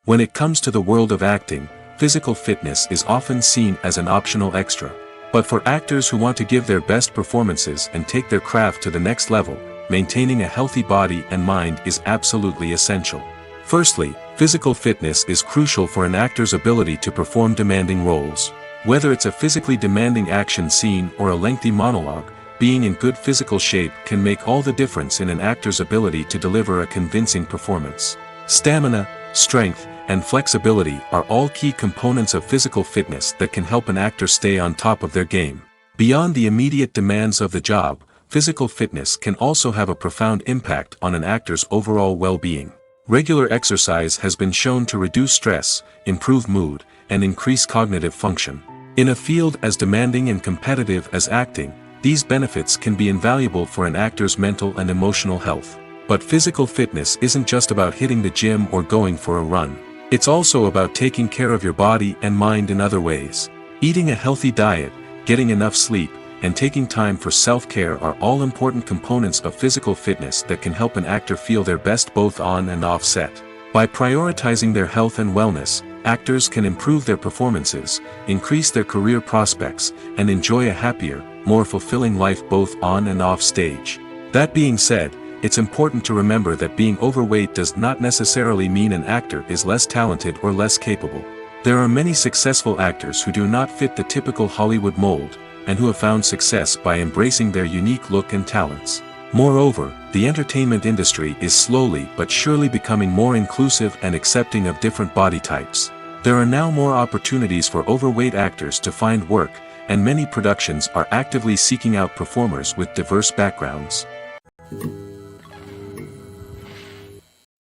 When it comes to the world of acting, physical fitness is often seen as an optional extra. But for actors who want to give their best performances and take their craft to the next level, maintaining a healthy body and mind is absolutely essential. Firstly, physical fitness is crucial for an actor's ability to perform demanding roles. Whether it's a physically demanding action scene or a lengthy monologue, being in good physical shape can make all the difference in an actor's ability to deliver a convincing performance. Stamina, strength, and flexibility are all key components of physical fitness that can help an actor stay on top of their game. Beyond the immediate demands of the job, physical fitness can also have a profound impact on an actor's overall well-being. Regular exercise has been shown to reduce stress, improve mood, and increase cognitive function. In a field as demanding and competitive as acting, these benefits can be invaluable for an actor's mental and emotional health. But physical fitness isn't just about hitting the gym or going for a run. It's also about taking care of your body and mind in other ways. Eating a healthy diet, getting enough sleep, and taking time for self-care are all important components of physical fitness that can help an actor feel their best both on and off set. By prioritizing their health and wellness, actors can improve their performances, increase their career prospects, and enjoy a happier, more fulfilling life both on and off stage. That being said, it's important to remember that being overweight does not necessarily mean an actor is less talented or less capable. There are many successful actors who do not fit the typical Hollywood mold, and who have found success by embracing their unique look and talents. Moreover, the entertainment industry is slowly but surely becoming more inclusive and accepting of different body types. There are now more opportunities for overweight actors to find work, and many productions are actively seeking out performers with diverse backgrounds.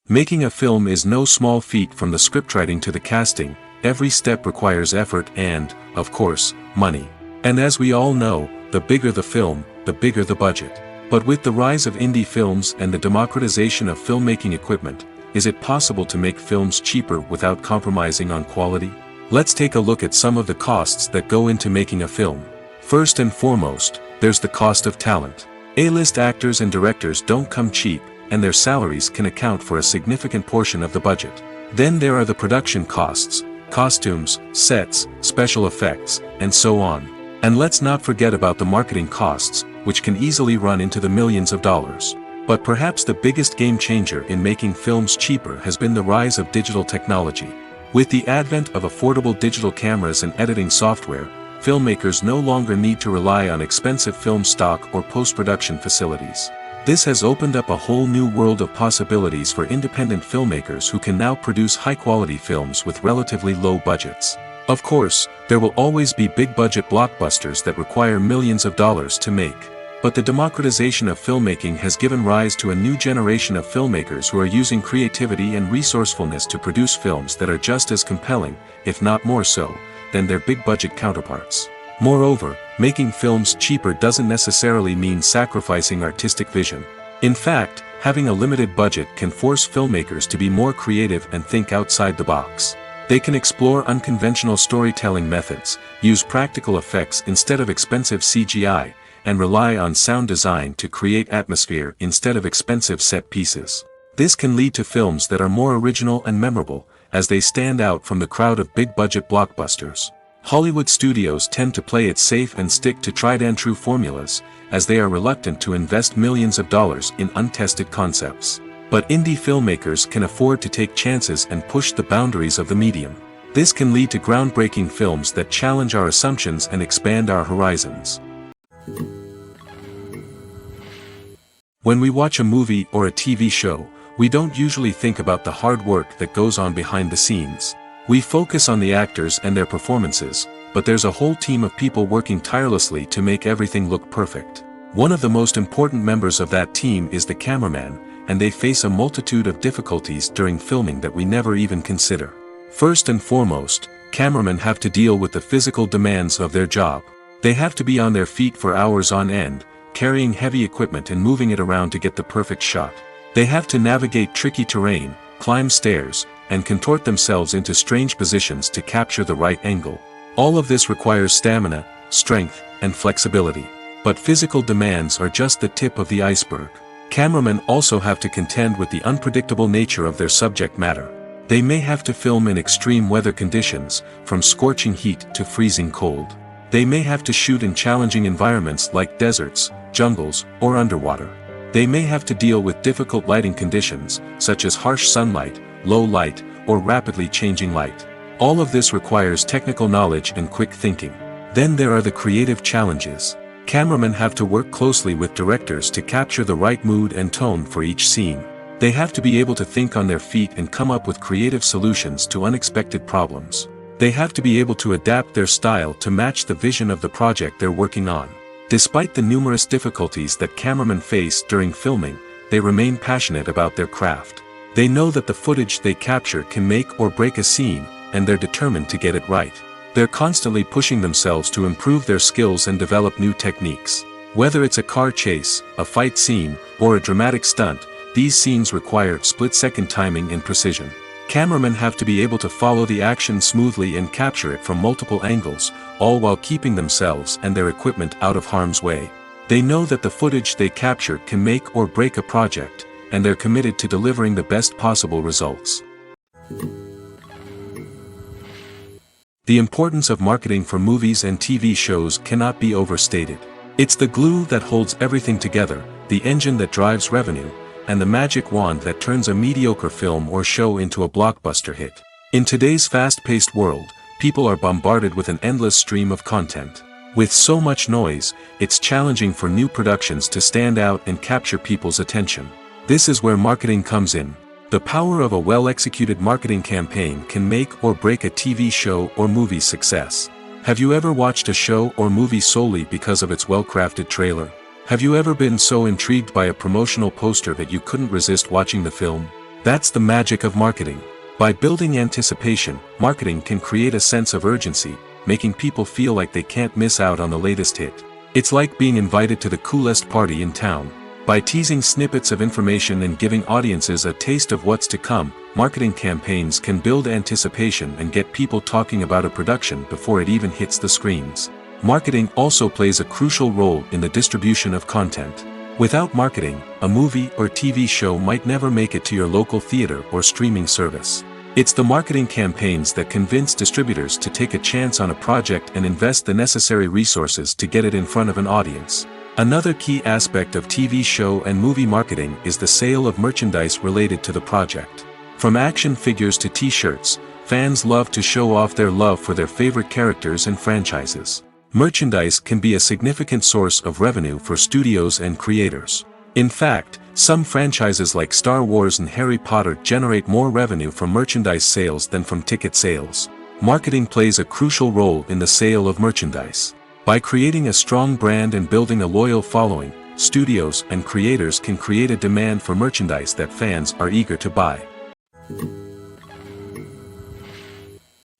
Making a film is no small feat. From the scriptwriting to the casting, every step requires effort and, of course, money. And as we all know, the bigger the film, the bigger the budget. But with the rise of indie films and the democratization of filmmaking equipment, is it possible to make films cheaper without compromising on quality? Let's take a look at some of the costs that go into making a film. First and foremost, there's the cost of talent. A-list actors and directors don't come cheap, and their salaries can account for a significant portion of the budget. Then there are the production costs, costumes, sets, special effects, and so on. And let's not forget about the marketing costs, which can easily run into the millions of dollars. But perhaps the biggest game changer in making films cheaper has been the rise of digital technology. With the advent of affordable digital cameras and editing software, filmmakers no longer need to rely on expensive film stock or post-production facilities. This has opened up a whole new world of possibilities for independent filmmakers who can now produce high-quality films with relatively low budgets. Of course, there will always be big-budget blockbusters that require millions of dollars to make. But the democratization of filmmaking has given rise to a new generation of filmmakers who are using creativity and resourcefulness to produce films that are just as compelling, if not more so, than their big-budget counterparts. Moreover, making films cheaper doesn't necessarily mean sacrificing artistic vision. In fact, having a limited budget can force filmmakers to be more creative and think outside the box. They can explore unconventional storytelling methods, use practical effects instead of expensive CGI, and rely on sound design to create atmosphere instead of expensive set pieces. This can lead to films that are more original and memorable, as they stand out from the crowd of big-budget blockbusters. Hollywood studios tend to play it safe and stick to tried-and-true formulas, as they are reluctant to invest millions of dollars in untested concepts. But indie filmmakers can afford to take chances and push the boundaries of the medium. This can lead to groundbreaking films that challenge our assumptions and expand our horizons. When we watch a movie or a TV show, we don't usually think about the hard work that goes on behind the scenes. We focus on the actors and their performances, but there's a whole team of people working tirelessly to make everything look perfect. One of the most important members of that team is the cameraman, and they face a multitude of difficulties during filming that we never even consider. First and foremost, cameramen have to deal with the physical demands of their job. They have to be on their feet for hours on end, carrying heavy equipment and moving it around to get the perfect shot. They have to navigate tricky terrain, climb stairs, and contort themselves into strange positions to capture the right angle. All of this requires stamina, strength, and flexibility. But physical demands are just the tip of the iceberg. Cameramen also have to contend with the unpredictable nature of their subject matter. They may have to film in extreme weather conditions, from scorching heat to freezing cold. They may have to shoot in challenging environments like deserts, jungles, or underwater. They may have to deal with difficult lighting conditions, such as harsh sunlight, low light, or rapidly changing light. All of this requires technical knowledge and quick thinking. Then there are the creative challenges. Cameramen have to work closely with directors to capture the right mood and tone for each scene. They have to be able to think on their feet and come up with creative solutions to unexpected problems. They have to be able to adapt their style to match the vision of the project they're working on. Despite the numerous difficulties that cameramen face during filming, they remain passionate about their craft. They know that the footage they capture can make or break a scene, and they're determined to get it right. They're constantly pushing themselves to improve their skills and develop new techniques. Whether it's a car chase, a fight scene, or a dramatic stunt, these scenes require split-second timing and precision. Cameramen have to be able to follow the action smoothly and capture it from multiple angles, all while keeping themselves and their equipment out of harm's way. They know that the footage they capture can make or break a project, and they're committed to delivering the best possible results. The importance of marketing for movies and TV shows cannot be overstated. It's the glue that holds everything together, the engine that drives revenue, and the magic wand that turns a mediocre film or show into a blockbuster hit. In today's fast-paced world, people are bombarded with an endless stream of content. With so much noise, it's challenging for new productions to stand out and capture people's attention. This is where marketing comes in. The power of a well-executed marketing campaign can make or break a TV show or movie's success. Have you ever watched a show or movie solely because of its well-crafted trailer? Have you ever been so intrigued by a promotional poster that you couldn't resist watching the film? That's the magic of marketing. By building anticipation, marketing can create a sense of urgency, making people feel like they can't miss out on the latest hit. It's like being invited to the coolest party in town. By teasing snippets of information and giving audiences a taste of what's to come, marketing campaigns can build anticipation and get people talking about a production before it even hits the screens. Marketing also plays a crucial role in the distribution of content. Without marketing, a movie or TV show might never make it to your local theater or streaming service. It's the marketing campaigns that convince distributors to take a chance on a project and invest the necessary resources to get it in front of an audience. Another key aspect of TV show and movie marketing is the sale of merchandise related to the project. From action figures to t-shirts, fans love to show off their love for their favorite characters and franchises. Merchandise can be a significant source of revenue for studios and creators. In fact, some franchises like Star Wars and Harry Potter generate more revenue from merchandise sales than from ticket sales. Marketing plays a crucial role in the sale of merchandise. By creating a strong brand and building a loyal following, studios and creators can create a demand for merchandise that fans are eager to buy.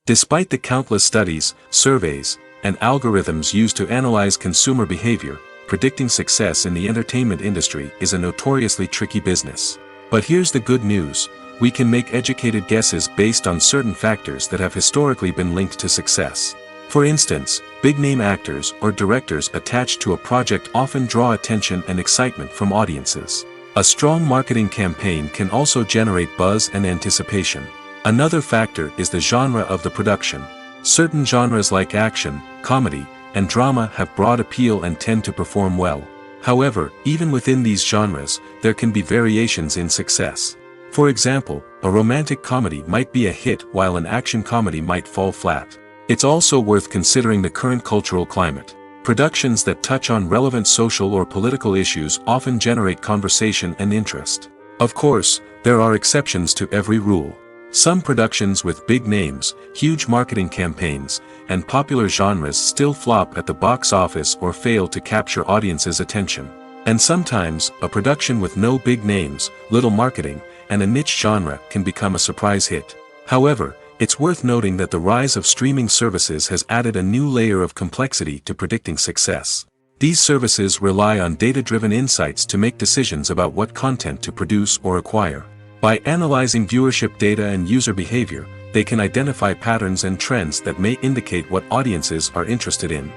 Despite the countless studies, surveys, and algorithms used to analyze consumer behavior, predicting success in the entertainment industry is a notoriously tricky business. But here's the good news: we can make educated guesses based on certain factors that have historically been linked to success. For instance, big-name actors or directors attached to a project often draw attention and excitement from audiences. A strong marketing campaign can also generate buzz and anticipation. Another factor is the genre of the production. Certain genres like action, comedy, and drama have broad appeal and tend to perform well. However, even within these genres, there can be variations in success. For example, a romantic comedy might be a hit while an action comedy might fall flat. It's also worth considering the current cultural climate. Productions that touch on relevant social or political issues often generate conversation and interest. Of course, there are exceptions to every rule. Some productions with big names, huge marketing campaigns, and popular genres still flop at the box office or fail to capture audiences' attention. And sometimes, a production with no big names, little marketing, and a niche genre can become a surprise hit. However, it's worth noting that the rise of streaming services has added a new layer of complexity to predicting success. These services rely on data-driven insights to make decisions about what content to produce or acquire. By analyzing viewership data and user behavior, they can identify patterns and trends that may indicate what audiences are interested in.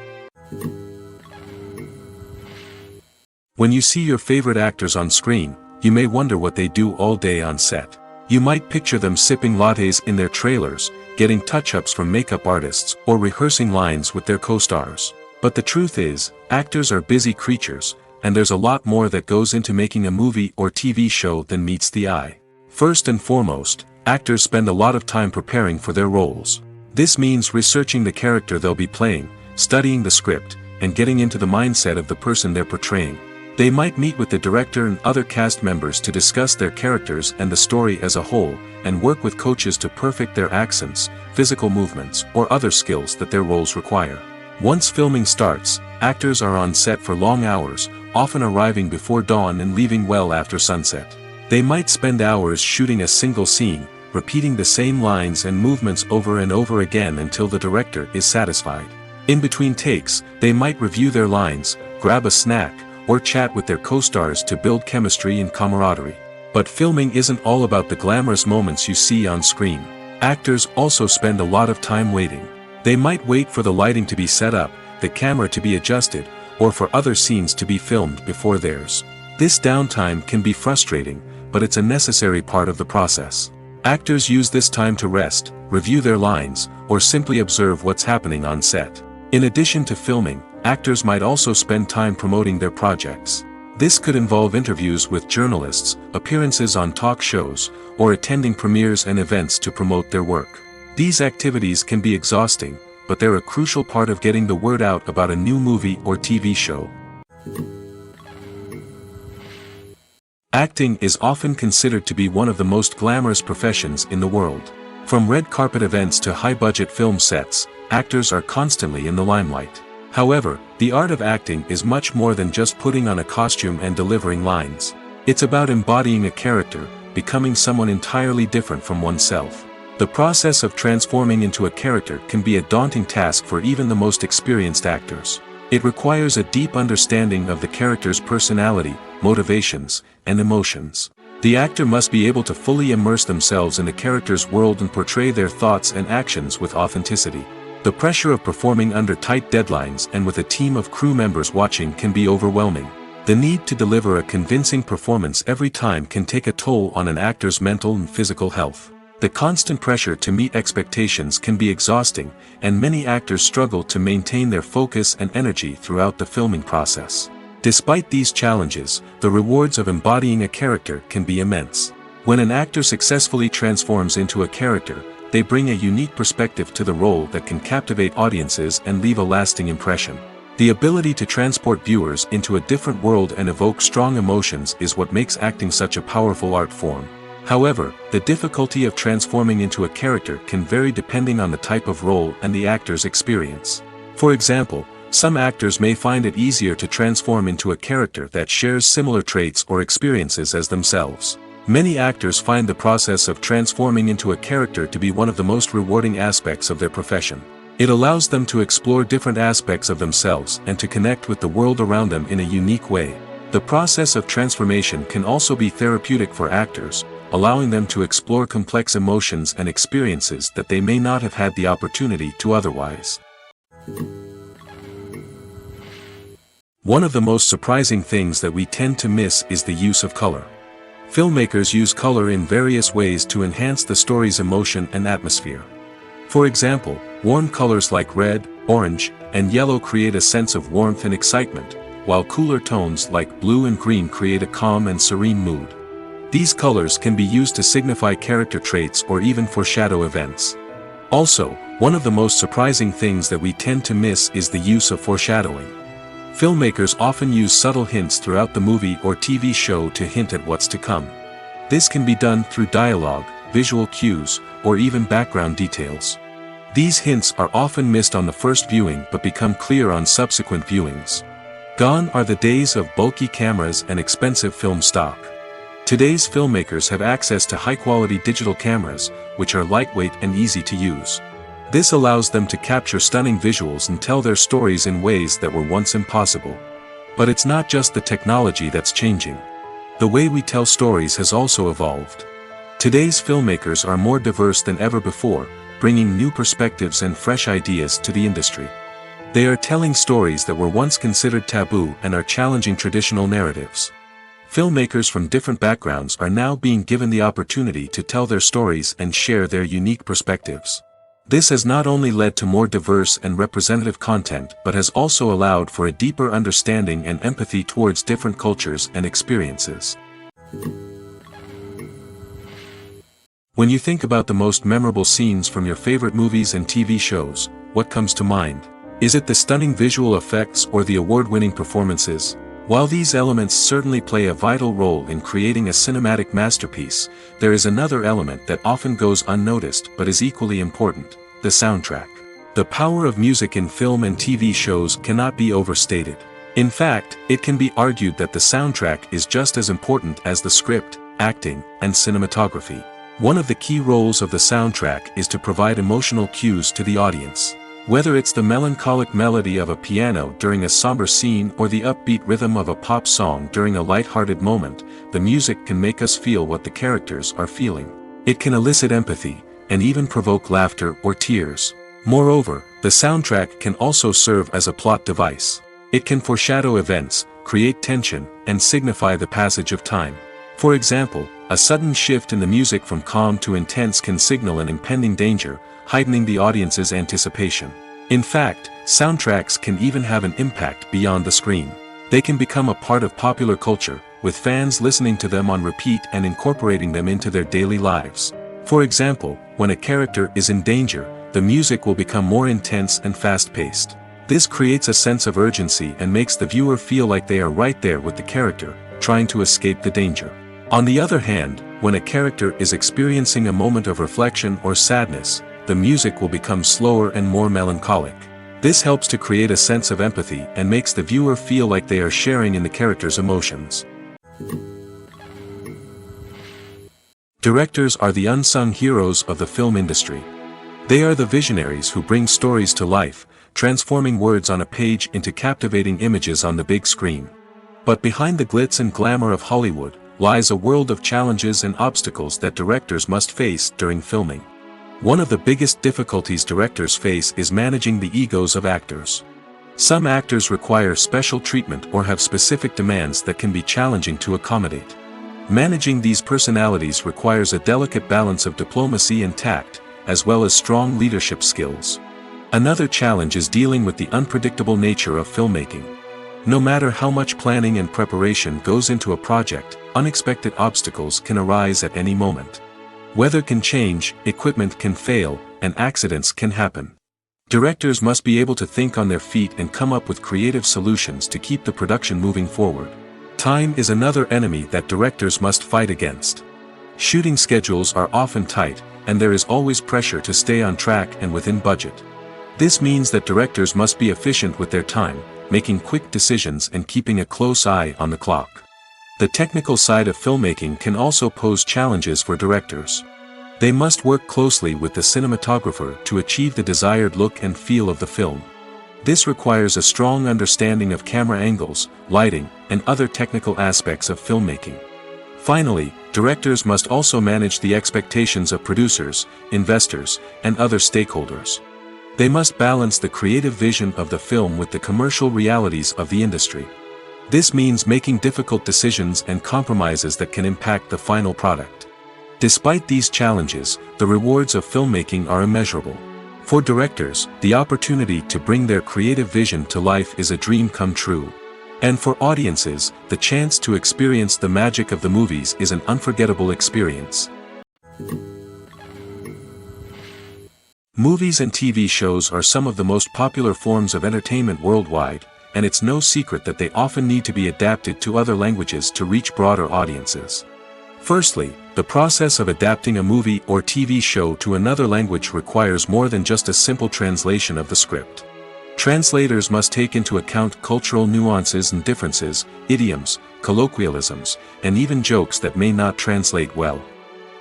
When you see your favorite actors on screen, you may wonder what they do all day on set. You might picture them sipping lattes in their trailers, getting touch-ups from makeup artists, or rehearsing lines with their co-stars. But the truth is, actors are busy creatures, and there's a lot more that goes into making a movie or TV show than meets the eye. First and foremost, actors spend a lot of time preparing for their roles. This means researching the character they'll be playing, studying the script, and getting into the mindset of the person they're portraying. They might meet with the director and other cast members to discuss their characters and the story as a whole, and work with coaches to perfect their accents, physical movements, or other skills that their roles require. Once filming starts, actors are on set for long hours, often arriving before dawn and leaving well after sunset. They might spend hours shooting a single scene, repeating the same lines and movements over and over again until the director is satisfied. In between takes, they might review their lines, grab a snack, or chat with their co-stars to build chemistry and camaraderie. But filming isn't all about the glamorous moments you see on screen. Actors also spend a lot of time waiting. They might wait for the lighting to be set up, the camera to be adjusted, or for other scenes to be filmed before theirs. This downtime can be frustrating, but it's a necessary part of the process. Actors use this time to rest, review their lines, or simply observe what's happening on set. In addition to filming, actors might also spend time promoting their projects. This could involve interviews with journalists, appearances on talk shows, or attending premieres and events to promote their work. These activities can be exhausting, but they're a crucial part of getting the word out about a new movie or TV show. Acting is often considered to be one of the most glamorous professions in the world. From red carpet events to high-budget film sets, actors are constantly in the limelight. However, the art of acting is much more than just putting on a costume and delivering lines. It's about embodying a character, becoming someone entirely different from oneself. The process of transforming into a character can be a daunting task for even the most experienced actors. It requires a deep understanding of the character's personality, motivations, and emotions. The actor must be able to fully immerse themselves in the character's world and portray their thoughts and actions with authenticity. The pressure of performing under tight deadlines and with a team of crew members watching can be overwhelming. The need to deliver a convincing performance every time can take a toll on an actor's mental and physical health. The constant pressure to meet expectations can be exhausting, and many actors struggle to maintain their focus and energy throughout the filming process. Despite these challenges, the rewards of embodying a character can be immense. When an actor successfully transforms into a character, they bring a unique perspective to the role that can captivate audiences and leave a lasting impression. The ability to transport viewers into a different world and evoke strong emotions is what makes acting such a powerful art form. However, the difficulty of transforming into a character can vary depending on the type of role and the actor's experience. For example, some actors may find it easier to transform into a character that shares similar traits or experiences as themselves. Many actors find the process of transforming into a character to be one of the most rewarding aspects of their profession. It allows them to explore different aspects of themselves and to connect with the world around them in a unique way. The process of transformation can also be therapeutic for actors, allowing them to explore complex emotions and experiences that they may not have had the opportunity to otherwise. One of the most surprising things that we tend to miss is the use of color. Filmmakers use color in various ways to enhance the story's emotion and atmosphere. For example, warm colors like red, orange, and yellow create a sense of warmth and excitement, while cooler tones like blue and green create a calm and serene mood. These colors can be used to signify character traits or even foreshadow events. Also, one of the most surprising things that we tend to miss is the use of foreshadowing. Filmmakers often use subtle hints throughout the movie or TV show to hint at what's to come. This can be done through dialogue, visual cues, or even background details. These hints are often missed on the first viewing but become clear on subsequent viewings. Gone are the days of bulky cameras and expensive film stock. Today's filmmakers have access to high-quality digital cameras, which are lightweight and easy to use. This allows them to capture stunning visuals and tell their stories in ways that were once impossible. But it's not just the technology that's changing. The way we tell stories has also evolved. Today's filmmakers are more diverse than ever before, bringing new perspectives and fresh ideas to the industry. They are telling stories that were once considered taboo and are challenging traditional narratives. Filmmakers from different backgrounds are now being given the opportunity to tell their stories and share their unique perspectives. This has not only led to more diverse and representative content but has also allowed for a deeper understanding and empathy towards different cultures and experiences. When you think about the most memorable scenes from your favorite movies and TV shows, what comes to mind? Is it the stunning visual effects or the award-winning performances? While these elements certainly play a vital role in creating a cinematic masterpiece, there is another element that often goes unnoticed but is equally important: the soundtrack. The power of music in film and TV shows cannot be overstated. In fact, it can be argued that the soundtrack is just as important as the script, acting, and cinematography. One of the key roles of the soundtrack is to provide emotional cues to the audience. Whether it's the melancholic melody of a piano during a somber scene or the upbeat rhythm of a pop song during a light-hearted moment, the music can make us feel what the characters are feeling. It can elicit empathy, and even provoke laughter or tears. Moreover, the soundtrack can also serve as a plot device. It can foreshadow events, create tension, and signify the passage of time. For example, a sudden shift in the music from calm to intense can signal an impending danger, heightening the audience's anticipation. In fact, soundtracks can even have an impact beyond the screen. They can become a part of popular culture, with fans listening to them on repeat and incorporating them into their daily lives. For example, when a character is in danger, the music will become more intense and fast-paced. This creates a sense of urgency and makes the viewer feel like they are right there with the character, trying to escape the danger. On the other hand, when a character is experiencing a moment of reflection or sadness, the music will become slower and more melancholic. This helps to create a sense of empathy and makes the viewer feel like they are sharing in the character's emotions. Directors are the unsung heroes of the film industry. They are the visionaries who bring stories to life, transforming words on a page into captivating images on the big screen. But behind the glitz and glamour of Hollywood lies a world of challenges and obstacles that directors must face during filming. One of the biggest difficulties directors face is managing the egos of actors. Some actors require special treatment or have specific demands that can be challenging to accommodate. Managing these personalities requires a delicate balance of diplomacy and tact, as well as strong leadership skills. Another challenge is dealing with the unpredictable nature of filmmaking. No matter how much planning and preparation goes into a project, unexpected obstacles can arise at any moment. Weather can change, equipment can fail, and accidents can happen. Directors must be able to think on their feet and come up with creative solutions to keep the production moving forward. Time is another enemy that directors must fight against. Shooting schedules are often tight, and there is always pressure to stay on track and within budget. This means that directors must be efficient with their time, making quick decisions and keeping a close eye on the clock. The technical side of filmmaking can also pose challenges for directors. They must work closely with the cinematographer to achieve the desired look and feel of the film. This requires a strong understanding of camera angles, lighting, and other technical aspects of filmmaking. Finally, directors must also manage the expectations of producers, investors, and other stakeholders. They must balance the creative vision of the film with the commercial realities of the industry. This means making difficult decisions and compromises that can impact the final product. Despite these challenges, the rewards of filmmaking are immeasurable. For directors, the opportunity to bring their creative vision to life is a dream come true. And for audiences, the chance to experience the magic of the movies is an unforgettable experience. Movies and TV shows are some of the most popular forms of entertainment worldwide, and it's no secret that they often need to be adapted to other languages to reach broader audiences. Firstly, the process of adapting a movie or TV show to another language requires more than just a simple translation of the script. Translators must take into account cultural nuances and differences, idioms, colloquialisms, and even jokes that may not translate well.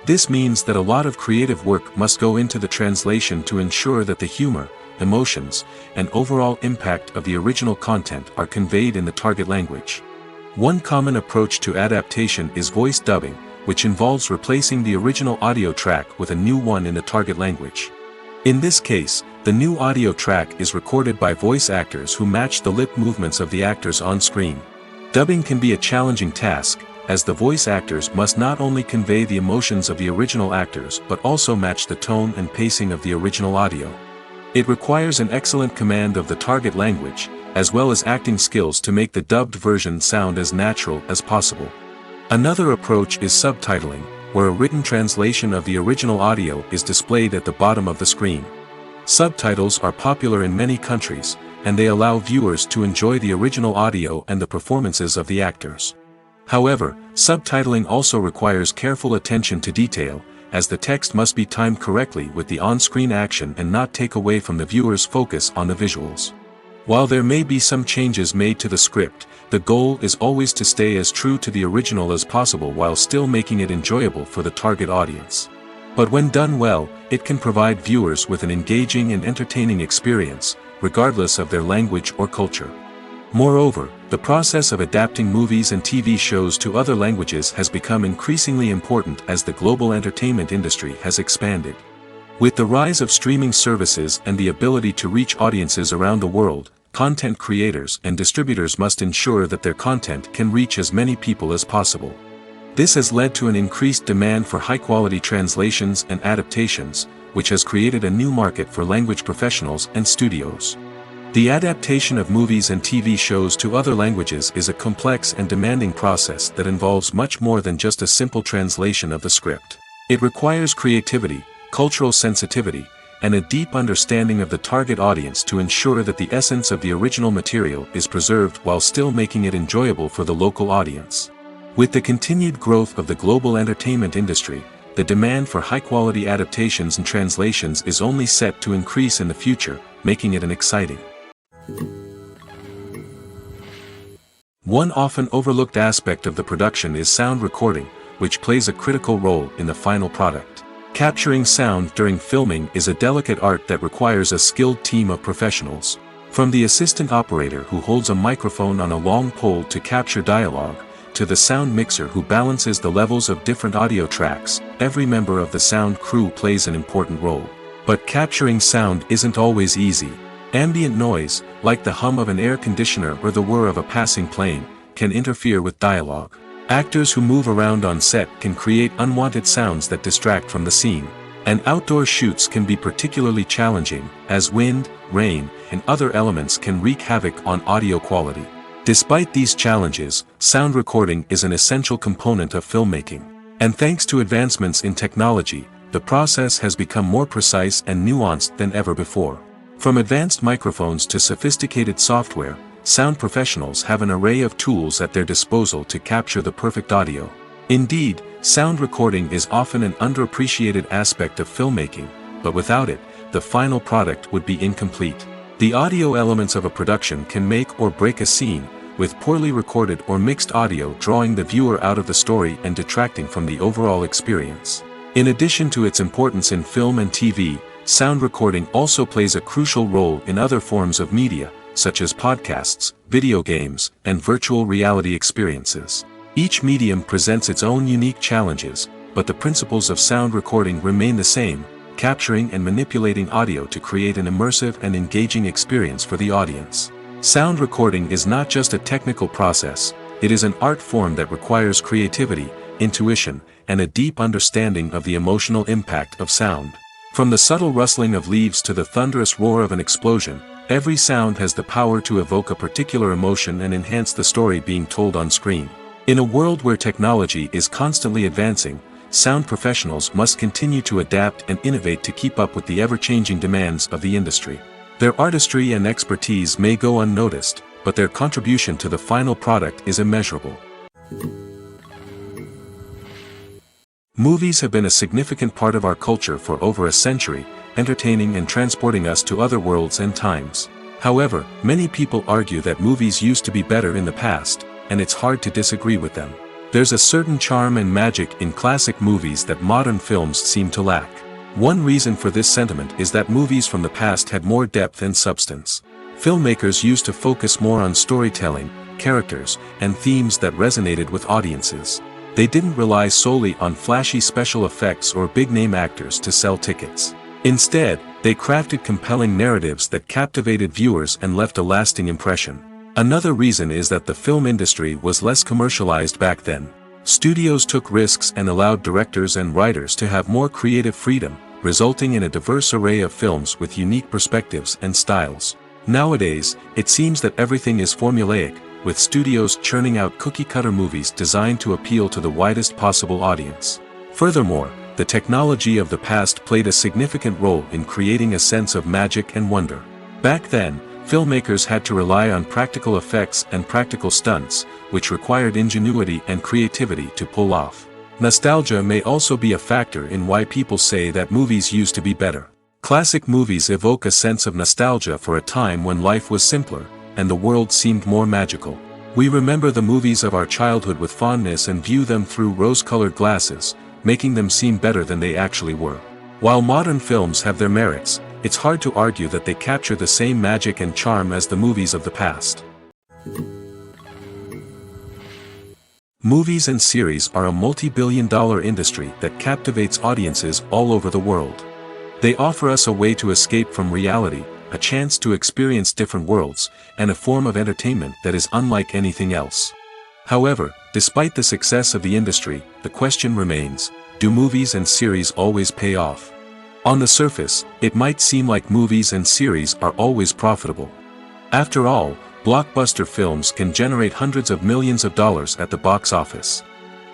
This means that a lot of creative work must go into the translation to ensure that the humor, emotions, and overall impact of the original content are conveyed in the target language. One common approach to adaptation is voice dubbing, which involves replacing the original audio track with a new one in the target language. In this case, the new audio track is recorded by voice actors who match the lip movements of the actors on screen. Dubbing can be a challenging task, as the voice actors must not only convey the emotions of the original actors but also match the tone and pacing of the original audio. It requires an excellent command of the target language, as well as acting skills to make the dubbed version sound as natural as possible. Another approach is subtitling, where a written translation of the original audio is displayed at the bottom of the screen. Subtitles are popular in many countries, and they allow viewers to enjoy the original audio and the performances of the actors. However, subtitling also requires careful attention to detail, as the text must be timed correctly with the on-screen action and not take away from the viewer's focus on the visuals. While there may be some changes made to the script, the goal is always to stay as true to the original as possible while still making it enjoyable for the target audience. But when done well, it can provide viewers with an engaging and entertaining experience, regardless of their language or culture. Moreover, the process of adapting movies and TV shows to other languages has become increasingly important as the global entertainment industry has expanded. With the rise of streaming services and the ability to reach audiences around the world, content creators and distributors must ensure that their content can reach as many people as possible. This has led to an increased demand for high-quality translations and adaptations, which has created a new market for language professionals and studios. The adaptation of movies and TV shows to other languages is a complex and demanding process that involves much more than just a simple translation of the script. It requires creativity, cultural sensitivity, and a deep understanding of the target audience to ensure that the essence of the original material is preserved while still making it enjoyable for the local audience. With the continued growth of the global entertainment industry, the demand for high-quality adaptations and translations is only set to increase in the future, making it an exciting. One often overlooked aspect of the production is sound recording, which plays a critical role in the final product. Capturing sound during filming is a delicate art that requires a skilled team of professionals. From the assistant operator who holds a microphone on a long pole to capture dialogue, to the sound mixer who balances the levels of different audio tracks, every member of the sound crew plays an important role. But capturing sound isn't always easy. Ambient noise, like the hum of an air conditioner or the whir of a passing plane, can interfere with dialogue. Actors who move around on set can create unwanted sounds that distract from the scene. And outdoor shoots can be particularly challenging, as wind, rain, and other elements can wreak havoc on audio quality. Despite these challenges, sound recording is an essential component of filmmaking. And thanks to advancements in technology, the process has become more precise and nuanced than ever before. From advanced microphones to sophisticated software, sound professionals have an array of tools at their disposal to capture the perfect audio. Indeed, sound recording is often an underappreciated aspect of filmmaking, but without it, the final product would be incomplete. The audio elements of a production can make or break a scene, with poorly recorded or mixed audio drawing the viewer out of the story and detracting from the overall experience. In addition to its importance in film and TV, sound recording also plays a crucial role in other forms of media, such as podcasts, video games, and virtual reality experiences. Each medium presents its own unique challenges, but the principles of sound recording remain the same, capturing and manipulating audio to create an immersive and engaging experience for the audience. Sound recording is not just a technical process, it is an art form that requires creativity, intuition, and a deep understanding of the emotional impact of sound. From the subtle rustling of leaves to the thunderous roar of an explosion, every sound has the power to evoke a particular emotion and enhance the story being told on screen. In a world where technology is constantly advancing, sound professionals must continue to adapt and innovate to keep up with the ever-changing demands of the industry. Their artistry and expertise may go unnoticed, but their contribution to the final product is immeasurable. Movies have been a significant part of our culture for over a century, entertaining and transporting us to other worlds and times. However, many people argue that movies used to be better in the past, and it's hard to disagree with them. There's a certain charm and magic in classic movies that modern films seem to lack. One reason for this sentiment is that movies from the past had more depth and substance. Filmmakers used to focus more on storytelling, characters, and themes that resonated with audiences. They didn't rely solely on flashy special effects or big-name actors to sell tickets. Instead, they crafted compelling narratives that captivated viewers and left a lasting impression. Another reason is that the film industry was less commercialized back then. Studios took risks and allowed directors and writers to have more creative freedom, resulting in a diverse array of films with unique perspectives and styles. Nowadays, it seems that everything is formulaic, with studios churning out cookie-cutter movies designed to appeal to the widest possible audience. Furthermore, the technology of the past played a significant role in creating a sense of magic and wonder. Back then, filmmakers had to rely on practical effects and practical stunts, which required ingenuity and creativity to pull off. Nostalgia may also be a factor in why people say that movies used to be better. Classic movies evoke a sense of nostalgia for a time when life was simpler, and the world seemed more magical. We remember the movies of our childhood with fondness and view them through rose-colored glasses, making them seem better than they actually were. While modern films have their merits, it's hard to argue that they capture the same magic and charm as the movies of the past. Movies and series are a multi-billion-dollar industry that captivates audiences all over the world. They offer us a way to escape from reality, a chance to experience different worlds, and a form of entertainment that is unlike anything else. However, despite the success of the industry, the question remains, do movies and series always pay off? On the surface, it might seem like movies and series are always profitable. After all, blockbuster films can generate hundreds of millions of dollars at the box office.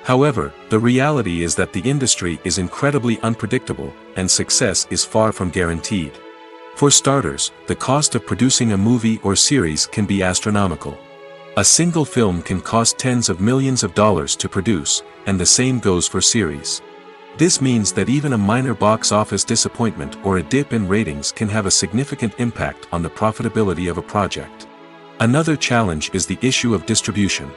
However, the reality is that the industry is incredibly unpredictable, and success is far from guaranteed. For starters, the cost of producing a movie or series can be astronomical. A single film can cost tens of millions of dollars to produce, and the same goes for series. This means that even a minor box office disappointment or a dip in ratings can have a significant impact on the profitability of a project. Another challenge is the issue of distribution.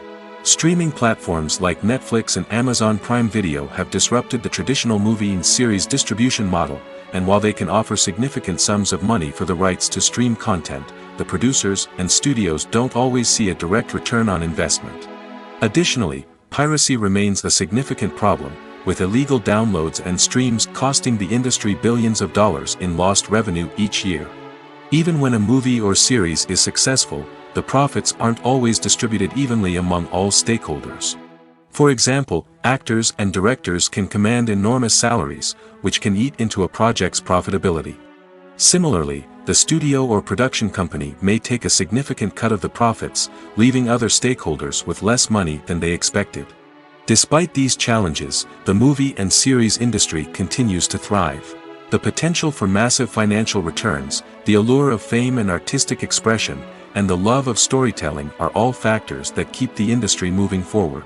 Streaming platforms like Netflix and Amazon Prime Video have disrupted the traditional movie and series distribution model, and while they can offer significant sums of money for the rights to stream content, the producers and studios don't always see a direct return on investment. Additionally, piracy remains a significant problem, with illegal downloads and streams costing the industry billions of dollars in lost revenue each year. Even when a movie or series is successful, the profits aren't always distributed evenly among all stakeholders. For example, actors and directors can command enormous salaries, which can eat into a project's profitability. Similarly, the studio or production company may take a significant cut of the profits, leaving other stakeholders with less money than they expected. Despite these challenges, the movie and series industry continues to thrive. The potential for massive financial returns, the allure of fame and artistic expression, and the love of storytelling are all factors that keep the industry moving forward.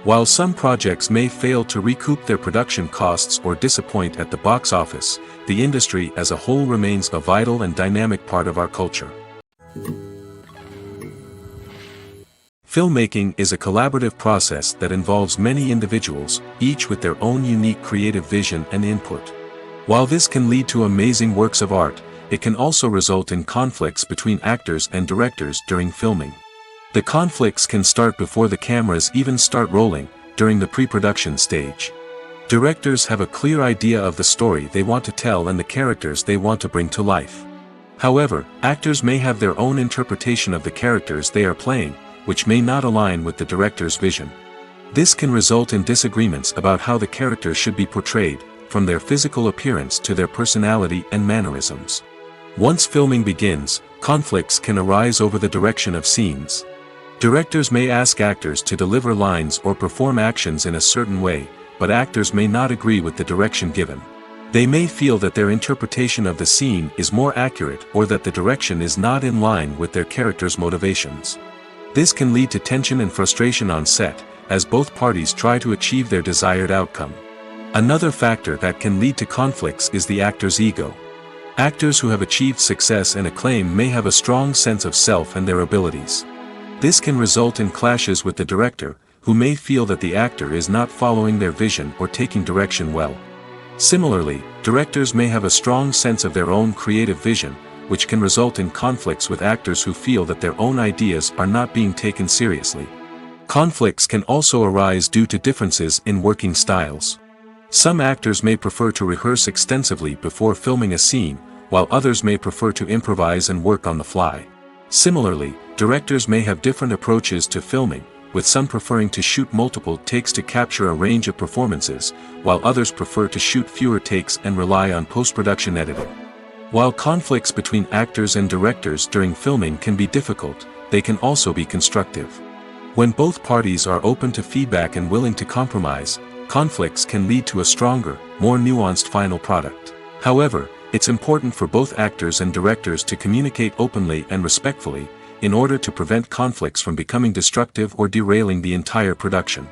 While some projects may fail to recoup their production costs or disappoint at the box office, the industry as a whole remains a vital and dynamic part of our culture. Filmmaking is a collaborative process that involves many individuals, each with their own unique creative vision and input. While this can lead to amazing works of art, it can also result in conflicts between actors and directors during filming. The conflicts can start before the cameras even start rolling, during the pre-production stage. Directors have a clear idea of the story they want to tell and the characters they want to bring to life. However, actors may have their own interpretation of the characters they are playing, which may not align with the director's vision. This can result in disagreements about how the characters should be portrayed, from their physical appearance to their personality and mannerisms. Once filming begins, conflicts can arise over the direction of scenes. Directors may ask actors to deliver lines or perform actions in a certain way, but actors may not agree with the direction given. They may feel that their interpretation of the scene is more accurate or that the direction is not in line with their character's motivations. This can lead to tension and frustration on set, as both parties try to achieve their desired outcome. Another factor that can lead to conflicts is the actor's ego. Actors who have achieved success and acclaim may have a strong sense of self and their abilities. This can result in clashes with the director, who may feel that the actor is not following their vision or taking direction well. Similarly, directors may have a strong sense of their own creative vision, which can result in conflicts with actors who feel that their own ideas are not being taken seriously. Conflicts can also arise due to differences in working styles. Some actors may prefer to rehearse extensively before filming a scene, while others may prefer to improvise and work on the fly. Similarly, directors may have different approaches to filming, with some preferring to shoot multiple takes to capture a range of performances, while others prefer to shoot fewer takes and rely on post-production editing. While conflicts between actors and directors during filming can be difficult, they can also be constructive. When both parties are open to feedback and willing to compromise, conflicts can lead to a stronger, more nuanced final product. However, it's important for both actors and directors to communicate openly and respectfully, in order to prevent conflicts from becoming destructive or derailing the entire production.